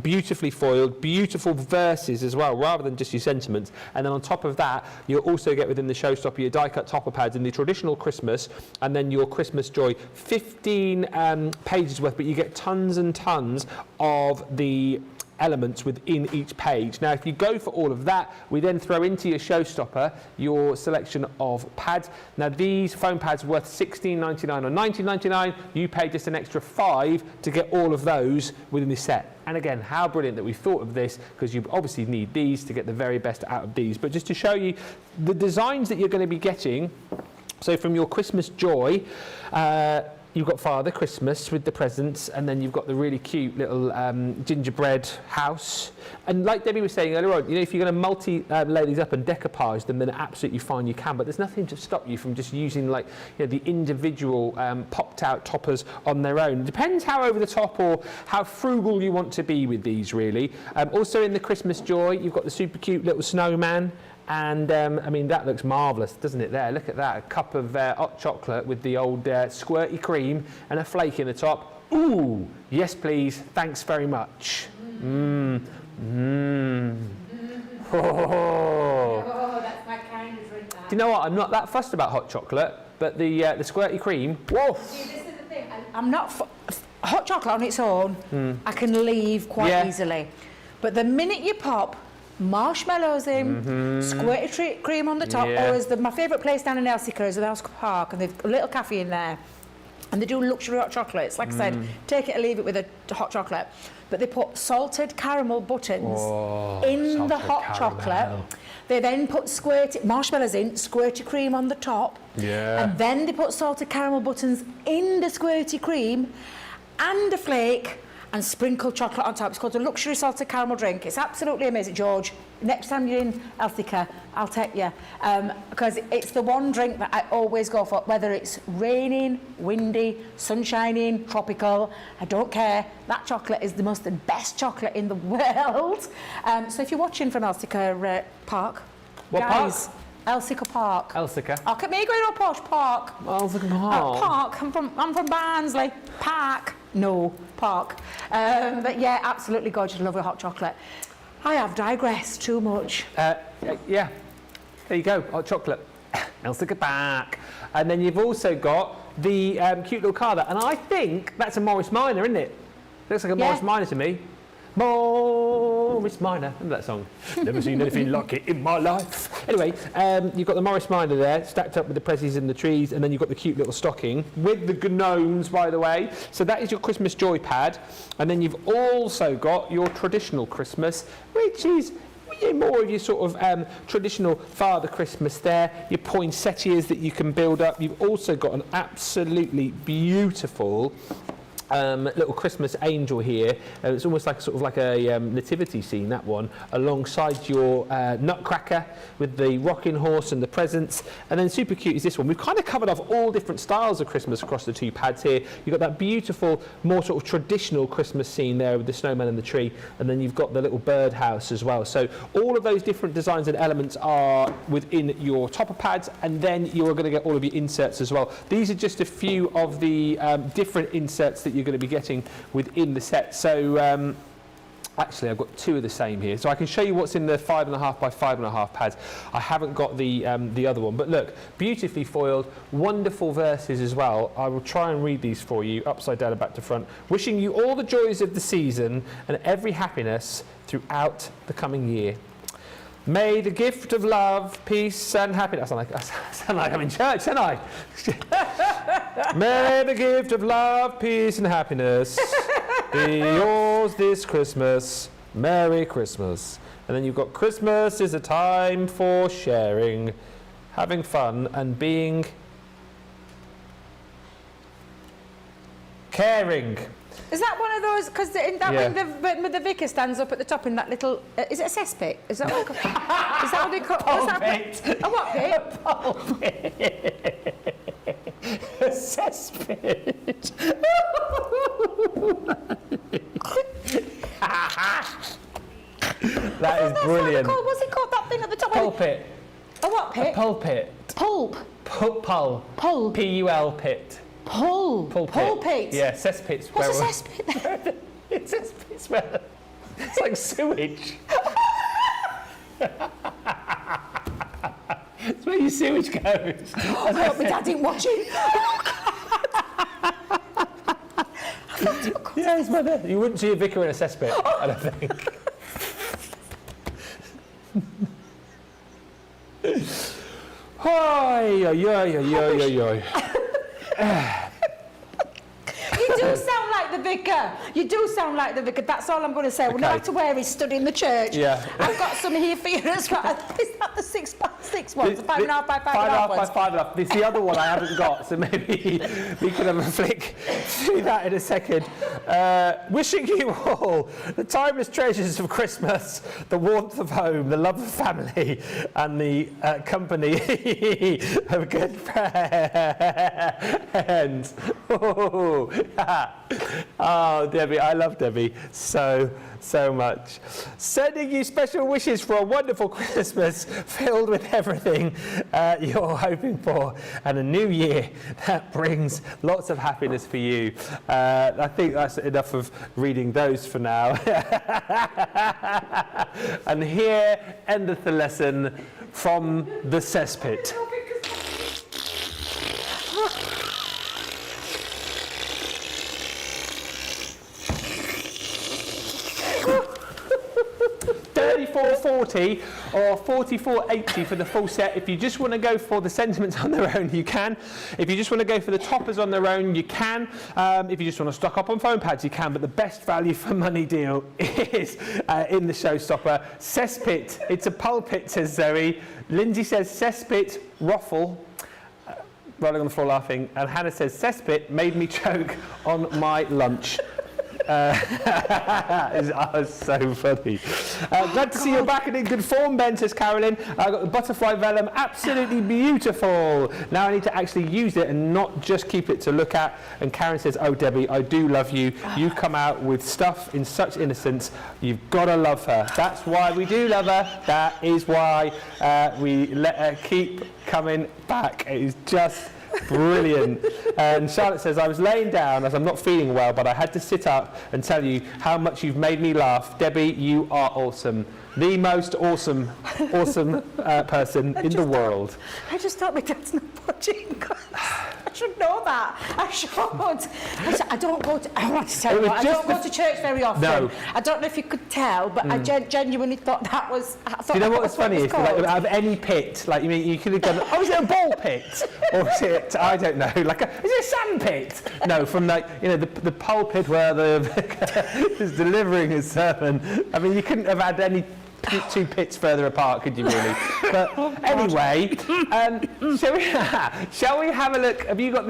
Beautifully foiled, beautiful verses as well, rather than just your sentiments. And then on top of that, you'll also get within the Showstopper your die-cut topper pads in the traditional Christmas, and then your Christmas Joy, 15 pages worth, but you get tons and tons of the elements within each page. Now, if you go for all of that, we then throw into your Showstopper your selection of pads. Now, these foam pads are worth $16.99 or $19.99. You pay just an extra $5 to get all of those within this set. And again, how brilliant that we thought of this, because you obviously need these to get the very best out of these. But just to show you the designs that you're going to be getting, so from your Christmas Joy, you've got Father Christmas with the presents, and then you've got the really cute little gingerbread house. And like Debbie was saying earlier on, you know, if you're going to multi-lay these up and decoupage them, then absolutely fine, you can. But there's nothing to stop you from just using, like, you know, the individual popped-out toppers on their own. It depends how over the top or how frugal you want to be with these, really. Also in the Christmas Joy, you've got the super cute little snowman. And, I mean, that looks marvellous, doesn't it there? Look at that, a cup of hot chocolate with the old squirty cream and a flake in the top. Ooh, yes, please, thanks very much. Oh, that's my kind of drink. Do you know what? I'm not that fussed about hot chocolate, but the squirty cream, whoa. See, this is the thing. I'm not... hot chocolate on its own, I can leave quite easily. But the minute you pop marshmallows in, squirty cream on the top, or as my favourite place down in Elsica is the Elsica Park, and they've got a little cafe in there, and they do luxury hot chocolates. Like I said, take it or leave it with a hot chocolate. But they put salted caramel buttons in the hot chocolate. They then put marshmallows in, squirty cream on the top, and then they put salted caramel buttons in the squirty cream and a flake, and sprinkled chocolate on top. It's called a luxury salted caramel drink. It's absolutely amazing, George. Next time you're in Elsica, I'll take you. Because it's the one drink that I always go for, whether it's raining, windy, sunshining, tropical, I don't care. That chocolate is the best chocolate in the world. So if you're watching from Elsica Park, what guys, park? Elsica Park. Elsica. Oh, look at me going to a posh park. Elsica Park. Park. I'm from Barnsley. Park. No, Park. But yeah, absolutely gorgeous. Lovely hot chocolate. I have digressed too much. Yeah. There you go. Hot chocolate. Elsica Park. And then you've also got the cute little car there. And I think that's a Morris Minor, isn't it? Looks like a Morris Minor to me. Morris Minor. Remember that song? Never seen anything like it in my life. Anyway, you've got the Morris Minor there, stacked up with the prezzies and the trees, and then you've got the cute little stocking with the gnomes, by the way. So that is your Christmas Joy pad. And then you've also got your traditional Christmas, which is more of your sort of traditional Father Christmas there, your poinsettias that you can build up. You've also got an absolutely beautiful little Christmas angel here. It's almost like sort of like a nativity scene, that one, alongside your nutcracker with the rocking horse and the presents. And then super cute is this one. We've kind of covered off all different styles of Christmas across the 2 pads here. You've got that beautiful, more sort of traditional Christmas scene there with the snowman and the tree, and then you've got the little birdhouse as well. So all of those different designs and elements are within your topper pads, and then you're going to get all of your inserts as well. These are just a few of the different inserts that you're you're going to be getting within the set. So actually, I've got 2 of the same here, so I can show you what's in the 5.5 by 5.5 pads. I haven't got the other one, but look, beautifully foiled, wonderful verses as well. I will try and read these for you, upside down and back to front. Wishing you all the joys of the season and every happiness throughout the coming year. May the gift of love, peace and happiness... I sound like I'm in church, don't I? May the gift of love, peace and happiness be yours this Christmas. Merry Christmas. And then you've got Christmas is a time for sharing, having fun and being caring. Is that one of those? Because when the vicar stands up at the top in that little, is it a cesspit? Is that what? Is that what they call? What's that? A what pit? A pulpit. A cesspit. That is brilliant. What's it called? That thing at the top. Pulpit. A what pit? A pulpit. Pulp. Pull. P-U-L pit. Pulpit. Yeah, cesspits. What's a cesspit? It's cesspits where it's like sewage. It's where your sewage goes. I hope my dad didn't watch it. Yeah, his mother. You wouldn't see a vicar in a cesspit, I don't think. You do sound like the vicar. You do sound like the vicar. That's all I'm going to say. Okay. Well, no matter where he's stood in the church. Yeah. I've got some here for you as well. Is that the 6 by 6 one? The 5.5 by 5.5 by 5.5. It's the other one I haven't got, so maybe we can have a flick through that in a second. Wishing you all the timeless treasures of Christmas, the warmth of home, the love of family, and the company of good friends. Oh, Debbie, I love Debbie so much. Sending you special wishes for a wonderful Christmas filled with everything you're hoping for, and a new year that brings lots of happiness for you. I think that's enough of reading those for now. And here endeth the lesson from the cesspit. 34.40 or 44.80 for the full set. If you just want to go for the sentiments on their own, you can. If you just want to go for the toppers on their own, you can. If you just want to stock up on foam pads, you can. But the best value for money deal is in the showstopper. Cesspit. It's a pulpit, says Zoe. Lindsay says cesspit, waffle. Rolling on the floor laughing. And Hannah says cesspit made me choke on my lunch. It's so funny. Glad to see you're back and in good form, Ben, says Carolyn. I've got the butterfly vellum, absolutely beautiful. Now I need to actually use it and not just keep it to look at. And Karen says, oh, Debbie, I do love you. You come out with stuff in such innocence. You've got to love her. That's why we do love her. That is why we let her keep coming back. It is just brilliant. And Charlotte says, I was laying down as I'm not feeling well, but I had to sit up and tell you how much you've made me laugh. Debbie, you are awesome. The most awesome person in the world. I just thought my dad's not watching. I should know that. I should. I don't go to. I want to tell you what, I don't go to church very often. No. I don't know if you could tell, but I genuinely thought that was. Do you know what's funny is like out of any pit, like you could have gone. Oh, is it a ball pit, or is it? I don't know. Is it a sand pit? No, from the pulpit where the vicar is delivering his sermon. I mean, you couldn't have had any. 2 pits further apart, could you really? But anyway, shall we have a look? Have you got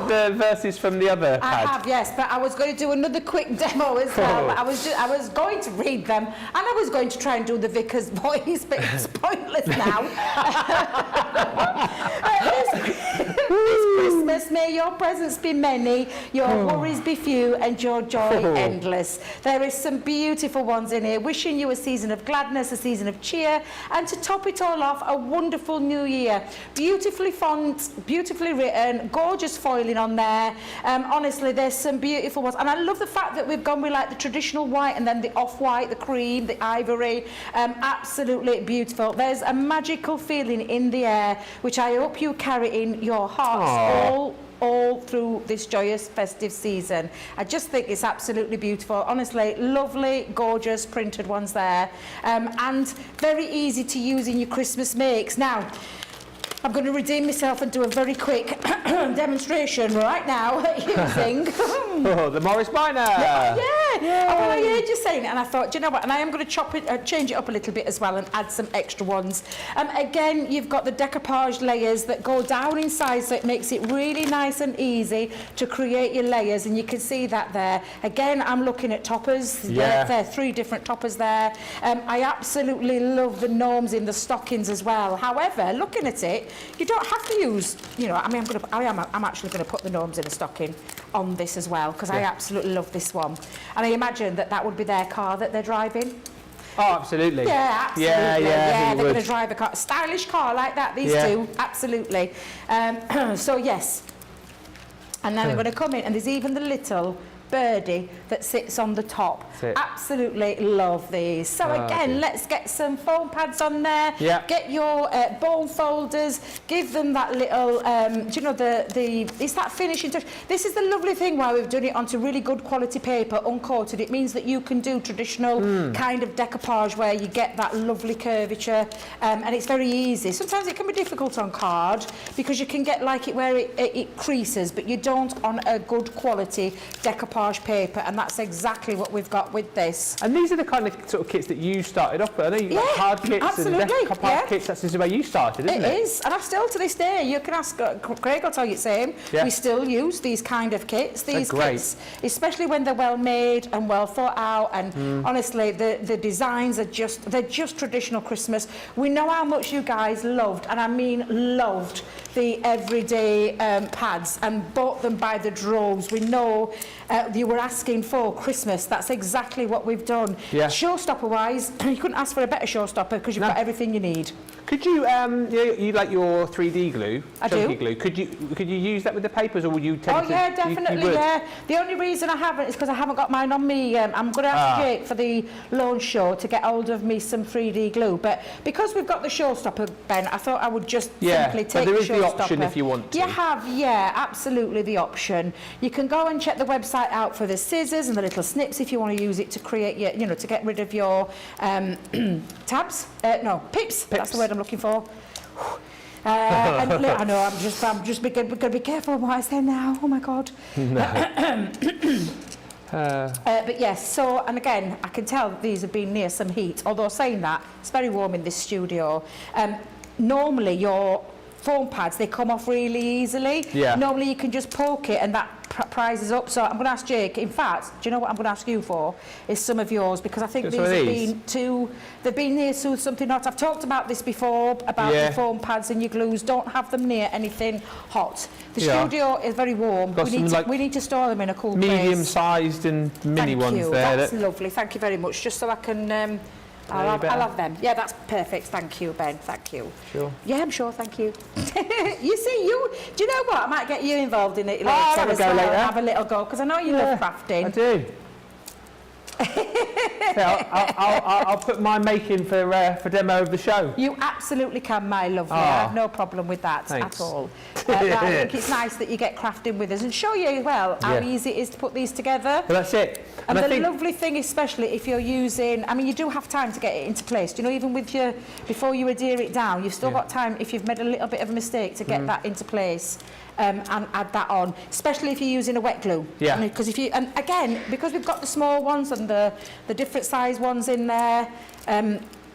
the verses from the other pad? I have, yes, but I was going to do another quick demo as well. I was going to read them, and I was going to try and do the vicar's voice, but it's pointless now. This Christmas, Christmas. May your presents be many, your worries be few, and your joy endless. There is some beautiful ones in here. Wishing you a season of gladness, a season of cheer, and to top it all off, a wonderful new year. Beautifully font, beautifully written, gorgeous foiling on there. Honestly, there's some beautiful ones. And I love the fact that we've gone with like the traditional white and then the off-white, the cream, the ivory. Absolutely beautiful. There's a magical feeling in the air, which I hope you carry in your hearts all through this joyous festive season. I just think it's absolutely beautiful. Honestly, lovely, gorgeous printed ones there. And very easy to use in your Christmas makes. Now, I'm going to redeem myself and do a very quick demonstration right now using... the Morris Minor! Well, I heard you saying it and I thought, do you know what, and I am going to change it up a little bit as well and add some extra ones. Again, you've got the decoupage layers that go down inside, so it makes it really nice and easy to create your layers, and you can see that there. Again, I'm looking at toppers. There are 3 different toppers there. I absolutely love the gnomes in the stockings as well. However, looking at it, you don't have to use, you know, I mean, I'm actually going to put the gnomes in a stocking on this as well, because I absolutely love this one. And I imagine that would be their car that they're driving. Oh, absolutely. Yeah, absolutely. Yeah, they're going to drive a car, a stylish car like that, these two, absolutely. So, yes. And then I'm going to come in, and there's even the little birdie that sits on the top. Absolutely love these. So again, let's get some foam pads on there. Get your bone folders. Give them that little, do you know, it's that finishing touch. This is the lovely thing why we've done it onto really good quality paper, uncoated. It means that you can do traditional kind of decoupage where you get that lovely curvature, and it's very easy. Sometimes it can be difficult on card because you can get like it where it creases, but you don't on a good quality decoupage paper, and that's exactly what we've got with this. And these are the kind of sort of kits that you started off with. I know you've got hard kits and decoupage kits. That's the way you started, isn't it? It is, and I still to this day, you can ask Craig, will tell you the same. We still use these kind of kits. These kits, especially when they're well made and well thought out, and honestly, the designs are they're just traditional Christmas. We know how much you guys loved, and I mean loved, the everyday pads and bought them by the droves. We know you were asking for Christmas. That's exactly what we've done. Showstopper wise, you couldn't ask for a better showstopper because you've got everything you need. Could you, you like your 3D glue? I do. Glue. Could you use that with the papers, or would you tend to? Oh yeah, definitely. The only reason I haven't is because I haven't got mine on me. I'm going to ask Jake for the launch show to get hold of me some 3D glue. But because we've got the showstopper, Ben, I thought I would just simply take the showstopper. There is the option if you want to. You have, absolutely the option. You can go and check the website out for the scissors and the little snips if you want to use it to create your, you know, to get rid of your tabs. No, pips. That's the word I'm looking for. And I know, I'm just going to be careful what I say now. Oh my God. But yes, so, and again, I can tell these have been near some heat. Although saying that, it's very warm in this studio. Normally, your foam pads, they come off really easily. Normally, you can just poke it and that prizes up. So I'm going to ask Jake. In fact, do you know what I'm going to ask you for? Is some of yours, because I think these have been they've been near to something hot. I've talked about this before, about the foam pads and your glues. Don't have them near anything hot. The studio is very warm. We need to store them in a cool place. Medium-sized and mini ones there. That's lovely. Thank you very much. Just so I can... I'll have them. Yeah, that's perfect. Thank you, Ben. Thank you. Sure. Yeah, I'm sure. Thank you. You see, do you know what? I might get you involved in it later. I'll have a go later. Have a little go, because I know you love crafting. I do. I'll put my making for demo of the show. You absolutely can, my lovely. I have no problem with that at all. I think it's nice that you get crafting with us and show you how easy it is to put these together. Well, that's it. And the lovely thing, especially if you're using, I mean, you do have time to get it into place. Do you know, even with before you adhere it down, you've still got time, if you've made a little bit of a mistake, to get that into place. And add that on, especially if you're using a wet glue. Because and again, because we've got the small ones and the different size ones in there,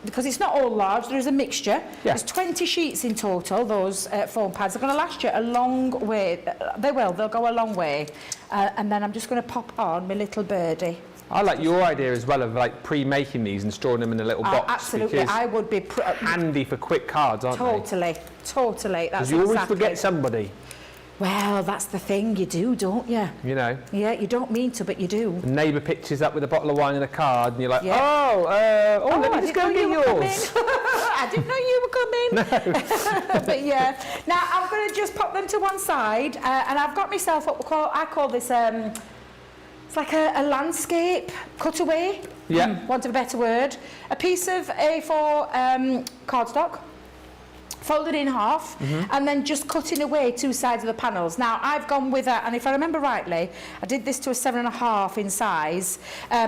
because it's not all large, there is a mixture. There's 20 sheets in total, those foam pads. They're going to last you a long way. They'll go a long way. And then I'm just going to pop on my little birdie. I like your idea as well of like pre-making these and storing them in a little box. Absolutely, I would be handy for quick cards, aren't they? Totally. That's because you always forget somebody. Well, that's the thing, you do, don't you? You know. Yeah, you don't mean to, but you do. Neighbour pictures up with a bottle of wine and a card, and you're like, Yeah. let me just go get yours. I didn't know you were coming. But yeah, now I'm going to just pop them to one side, and I've got myself what I call this. It's like a landscape cutaway. Yeah. Want of a better word. A piece of A4 cardstock, folded in half, and then just cutting away two sides of the panels. Now I've gone with and if I remember rightly, I did this to a 7.5 in size,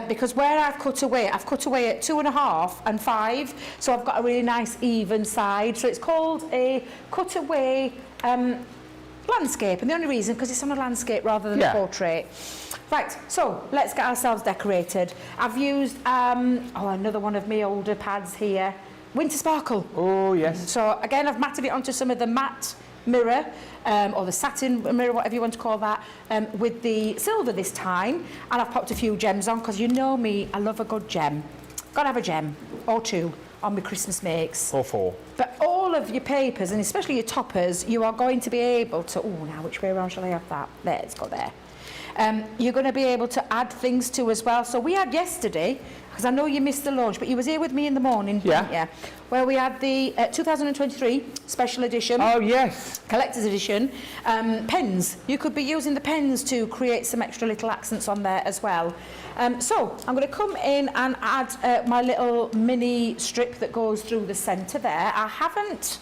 because where I've cut away at 2.5 and 5, so I've got a really nice even side. So it's called a cutaway landscape, and the only reason because it's on a landscape rather than a portrait. Right, so let's get ourselves decorated. I've used another one of my older pads here. Winter Sparkle. Oh, yes. So, again, I've matted it onto some of the matte mirror, or the satin mirror, whatever you want to call that, with the silver this time. And I've popped a few gems on, because you know me, I love a good gem. Got to have a gem, or two, on my Christmas makes. Or 4. But all of your papers, and especially your toppers, you are going to be able to... Oh, now, which way around shall I have that? There, it's got there. You're going to be able to add things to as well. So we had yesterday, because I know you missed the launch, but you was here with me in the morning, didn't you? Where we had the 2023 special edition. Oh, yes. Collector's edition. Pens. You could be using the pens to create some extra little accents on there as well. So I'm going to come in and add my little mini strip that goes through the centre there. I haven't...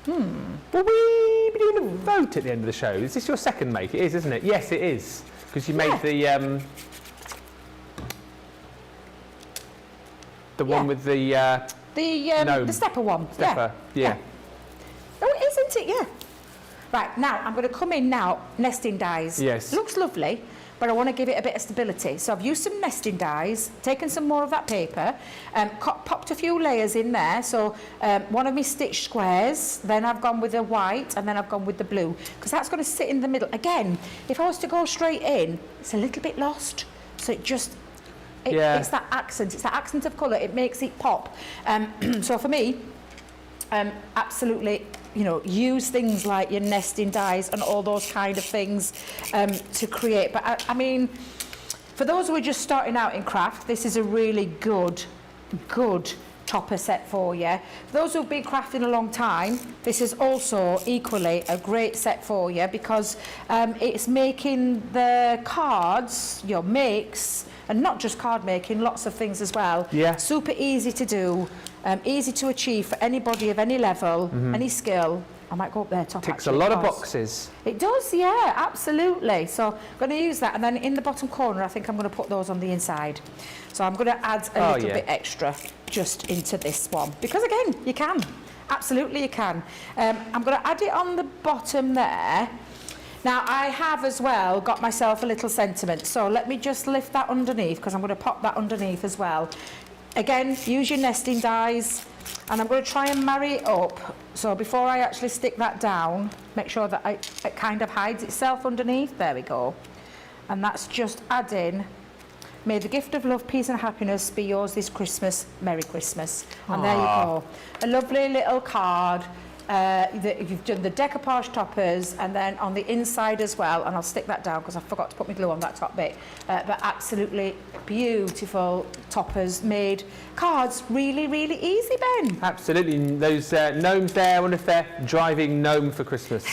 Will we be doing a vote at the end of the show? Is this your second make? It is, isn't it? Yes, it is. Because you made the one with the gnome. The stepper one. Stepper, yeah. Oh, it is, isn't it? Yeah. Right, now I'm going to come in now, nesting dies. Yes. Looks lovely, but I want to give it a bit of stability. So I've used some nesting dies, taken some more of that paper, popped a few layers in there. So one of my stitched squares, then I've gone with the white, and then I've gone with the blue, because that's going to sit in the middle. Again, if I was to go straight in, it's a little bit lost. So it just... It's that accent of colour, it makes it pop. So for me, absolutely, you know, use things like your nesting dies and all those kind of things to create. But I mean, for those who are just starting out in craft, this is a really good topper set for you. For those who've been crafting a long time, this is also equally a great set for you, because it's making the cards, your makes, and not just card making, lots of things as well. Yeah. Super easy to do, easy to achieve for anybody of any level, any skill. I might go up there top. Ticks actually, a lot of boxes. It does, yeah, absolutely. So I'm going to use that, and then in the bottom corner, I think I'm going to put those on the inside. So I'm going to add a little bit extra just into this one, because again, you can. Absolutely, you can. I'm going to add it on the bottom there. Now, I have as well got myself a little sentiment, so let me just lift that underneath, because I'm going to pop that underneath as well. Again, use your nesting dies, and I'm going to try and marry it up. So before I actually stick that down, make sure that it kind of hides itself underneath. There we go. And that's just adding, may the gift of love, peace and happiness be yours this Christmas. Merry Christmas. And there you go. A lovely little card. You've done the decoupage toppers, and then on the inside as well, and I'll stick that down because I forgot to put my glue on that top bit, but absolutely beautiful toppers made cards really easy, Ben. Absolutely. Those gnomes there, I wonder if they're driving gnome for Christmas.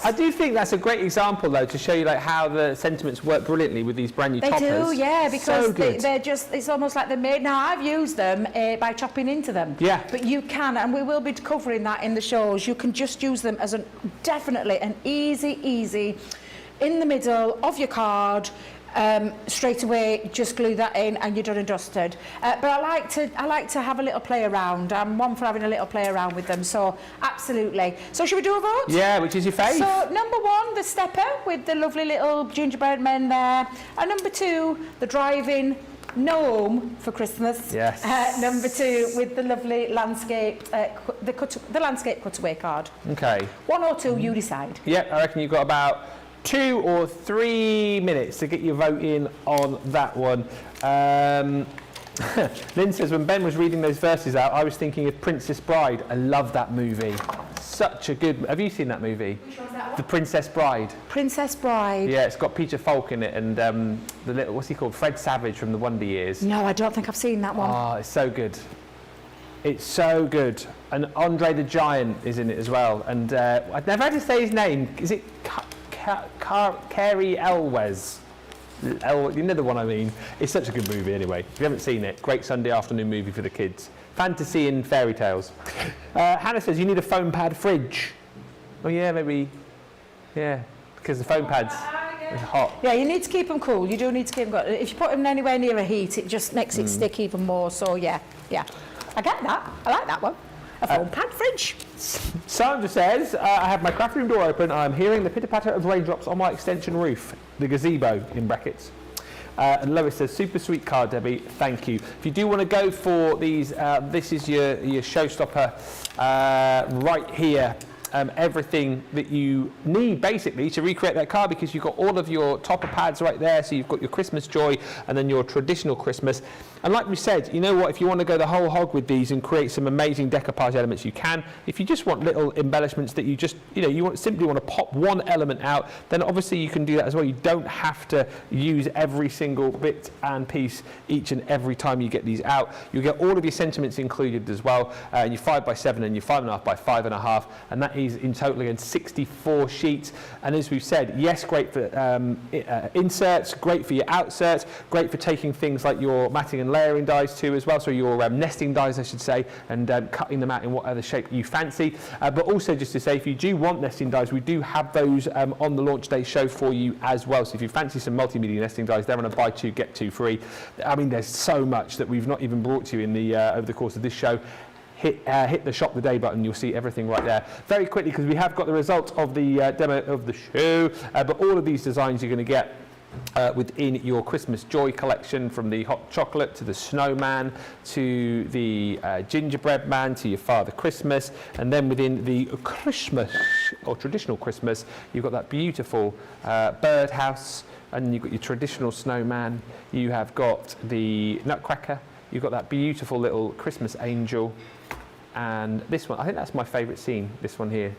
I do think that's a great example, though, to show you like how the sentiments work brilliantly with these brand new toppers. They do, yeah, because so they're just, it's almost like they're made. Now, I've used them by chopping into them. Yeah. But you can, and we will be covering that in the shows, you can just use them as definitely an easy, in the middle of your card, straight away, just glue that in and you're done and dusted. But I like to have a little play around. I'm one for having a little play around with them, so absolutely. So should we do a vote? Yeah, which is your fave? So number 1, the stepper with the lovely little gingerbread men there, and number 2, the driving gnome for Christmas. Yes. Number 2 with the lovely landscape, the landscape cutaway card. Okay. 1 or 2, you decide. Yeah, I reckon you've got about 2 or 3 minutes to get your vote in on that one. Lynn says, when Ben was reading those verses out, I was thinking of Princess Bride. I love that movie. Such a good... Have you seen that movie? Which one's that one? The Princess Bride. Princess Bride. Yeah, it's got Peter Falk in it and the little... What's he called? Fred Savage from the Wonder Years. No, I don't think I've seen that one. Oh, it's so good. It's so good. And Andre the Giant is in it as well. And I've never had to say his name. Is it Cary Elwes? You know the one I mean. It's such a good movie anyway. If you haven't seen it, great Sunday afternoon movie for the kids. Fantasy and fairy tales. Hannah says you need a foam pad fridge. Oh yeah, maybe. Yeah, because the foam pads are hot. Yeah, you need to keep them cool. You do need to keep them cool. If you put them anywhere near a heat, it just makes it stick even more. So yeah. I get that. I like that one. A foam pad fridge. Sandra says, I have my craft room door open. I'm hearing the pitter-patter of raindrops on my extension roof. The gazebo, in brackets. And Lois says, super sweet card, Debbie. Thank you. If you do want to go for these, this is your showstopper right here. Everything that you need basically to recreate that card, because you've got all of your topper pads right there. So you've got your Christmas joy and then your traditional Christmas. And like we said, you know what, if you want to go the whole hog with these and create some amazing decoupage elements, you can. If you just want little embellishments that you just, simply want to pop one element out, then obviously you can do that as well. You don't have to use every single bit and piece each and every time you get these out. You'll get all of your sentiments included as well. Your 5x7 and your 5.5 by 5.5, and that is in total again 64 sheets. And as we've said, yes, great for inserts, great for your outserts, great for taking things like your matting and layering dies too as well, so your nesting dies I should say, and cutting them out in whatever shape you fancy. But also just to say, if you do want nesting dies, we do have those on the launch day show for you as well. So if you fancy some multimedia nesting dies, they're on a buy two get two free. I mean, there's so much that we've not even brought to you in the over the course of this show. Hit the shop the day button, you'll see everything right there. Very quickly, because we have got the results of the demo of the show, but all of these designs you're going to get within your Christmas Joy collection, from the hot chocolate to the snowman to the gingerbread man to your Father Christmas, and then within the Christmas or traditional Christmas you've got that beautiful birdhouse, and you've got your traditional snowman, you have got the nutcracker, you've got that beautiful little Christmas angel, and this one, I think that's my favourite scene, this one here.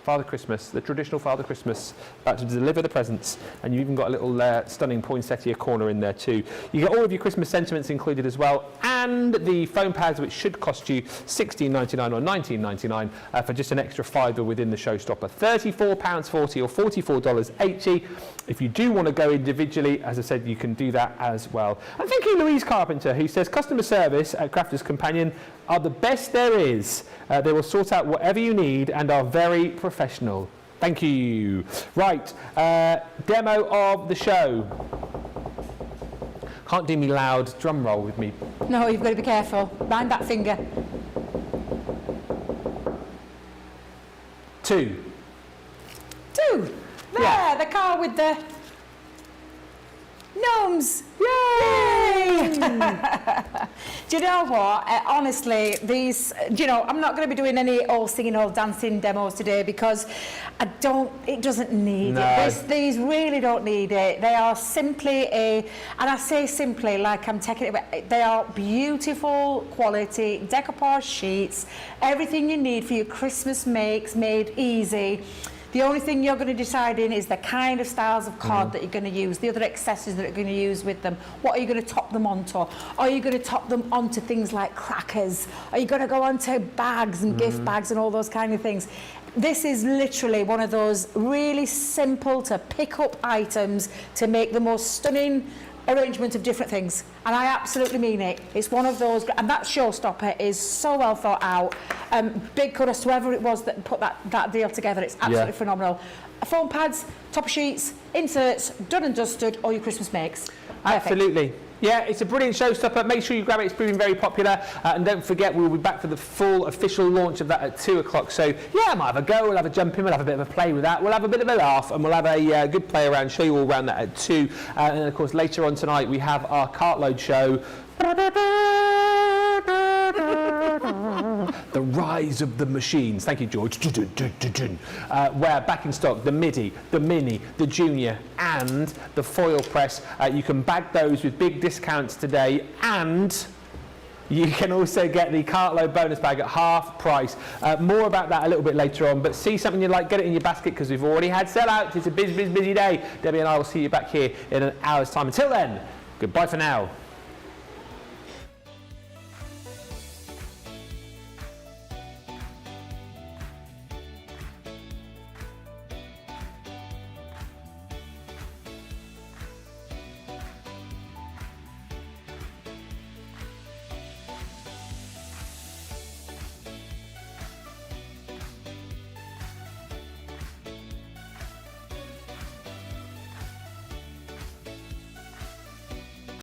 Father Christmas, the traditional Father Christmas, about to deliver the presents, and you've even got a little stunning poinsettia corner in there too. You get all of your Christmas sentiments included as well, and the foam pads, which should cost you $16.99 or $19.99 for just an extra $5 within the showstopper. £34.40 or $44.80. If you do want to go individually, as I said, you can do that as well. And thank you, Louise Carpenter, who says customer service at Crafters Companion are the best there is. They will sort out whatever you need and are very professional. Thank you. Right, demo of the show. Can't do me loud drum roll with me. No, you've got to be careful. Mind that finger. 2. There, yeah. The car with the gnomes. Yay! Do you know what? Honestly, these, I'm not going to be doing any all singing, all dancing demos today, because it doesn't need it. These really don't need it. They are simply and I say simply like I'm taking it away, they are beautiful quality decoupage sheets, everything you need for your Christmas makes made easy. The only thing you're going to decide in is the kind of styles of card that you're going to use, the other accessories that you're going to use with them. What are you going to top them onto? Are you going to top them onto things like crackers? Are you going to go onto bags and gift bags and all those kind of things? This is literally one of those really simple to pick up items to make the most stunning arrangement of different things, and I absolutely mean it. It's one of those, and that showstopper is so well thought out. Big kudos to whoever it was that put that deal together. It's absolutely phenomenal. Foam pads, topper sheets, inserts, done and dusted, all your Christmas makes. Perfect. Absolutely. Yeah, it's a brilliant showstopper. Make sure you grab it. It's proving very popular. And don't forget, we'll be back for the full official launch of that at 2 o'clock. So, yeah, I might have a go. We'll have a jump in. We'll have a bit of a play with that. We'll have a bit of a laugh. And we'll have a good play around, show you all around that at 2. And then, of course, later on tonight, we have our Cartload show. The rise of the machines. Thank you, George. Where back in stock the MIDI, the Mini, the Junior, and the foil press. You can bag those with big discounts today, and you can also get the Cartload bonus bag at half price. More about that a little bit later on, but see something you like, get it in your basket, because we've already had sellouts. It's a busy day. Debbie and I will see you back here in an hour's time. Until then, goodbye for now.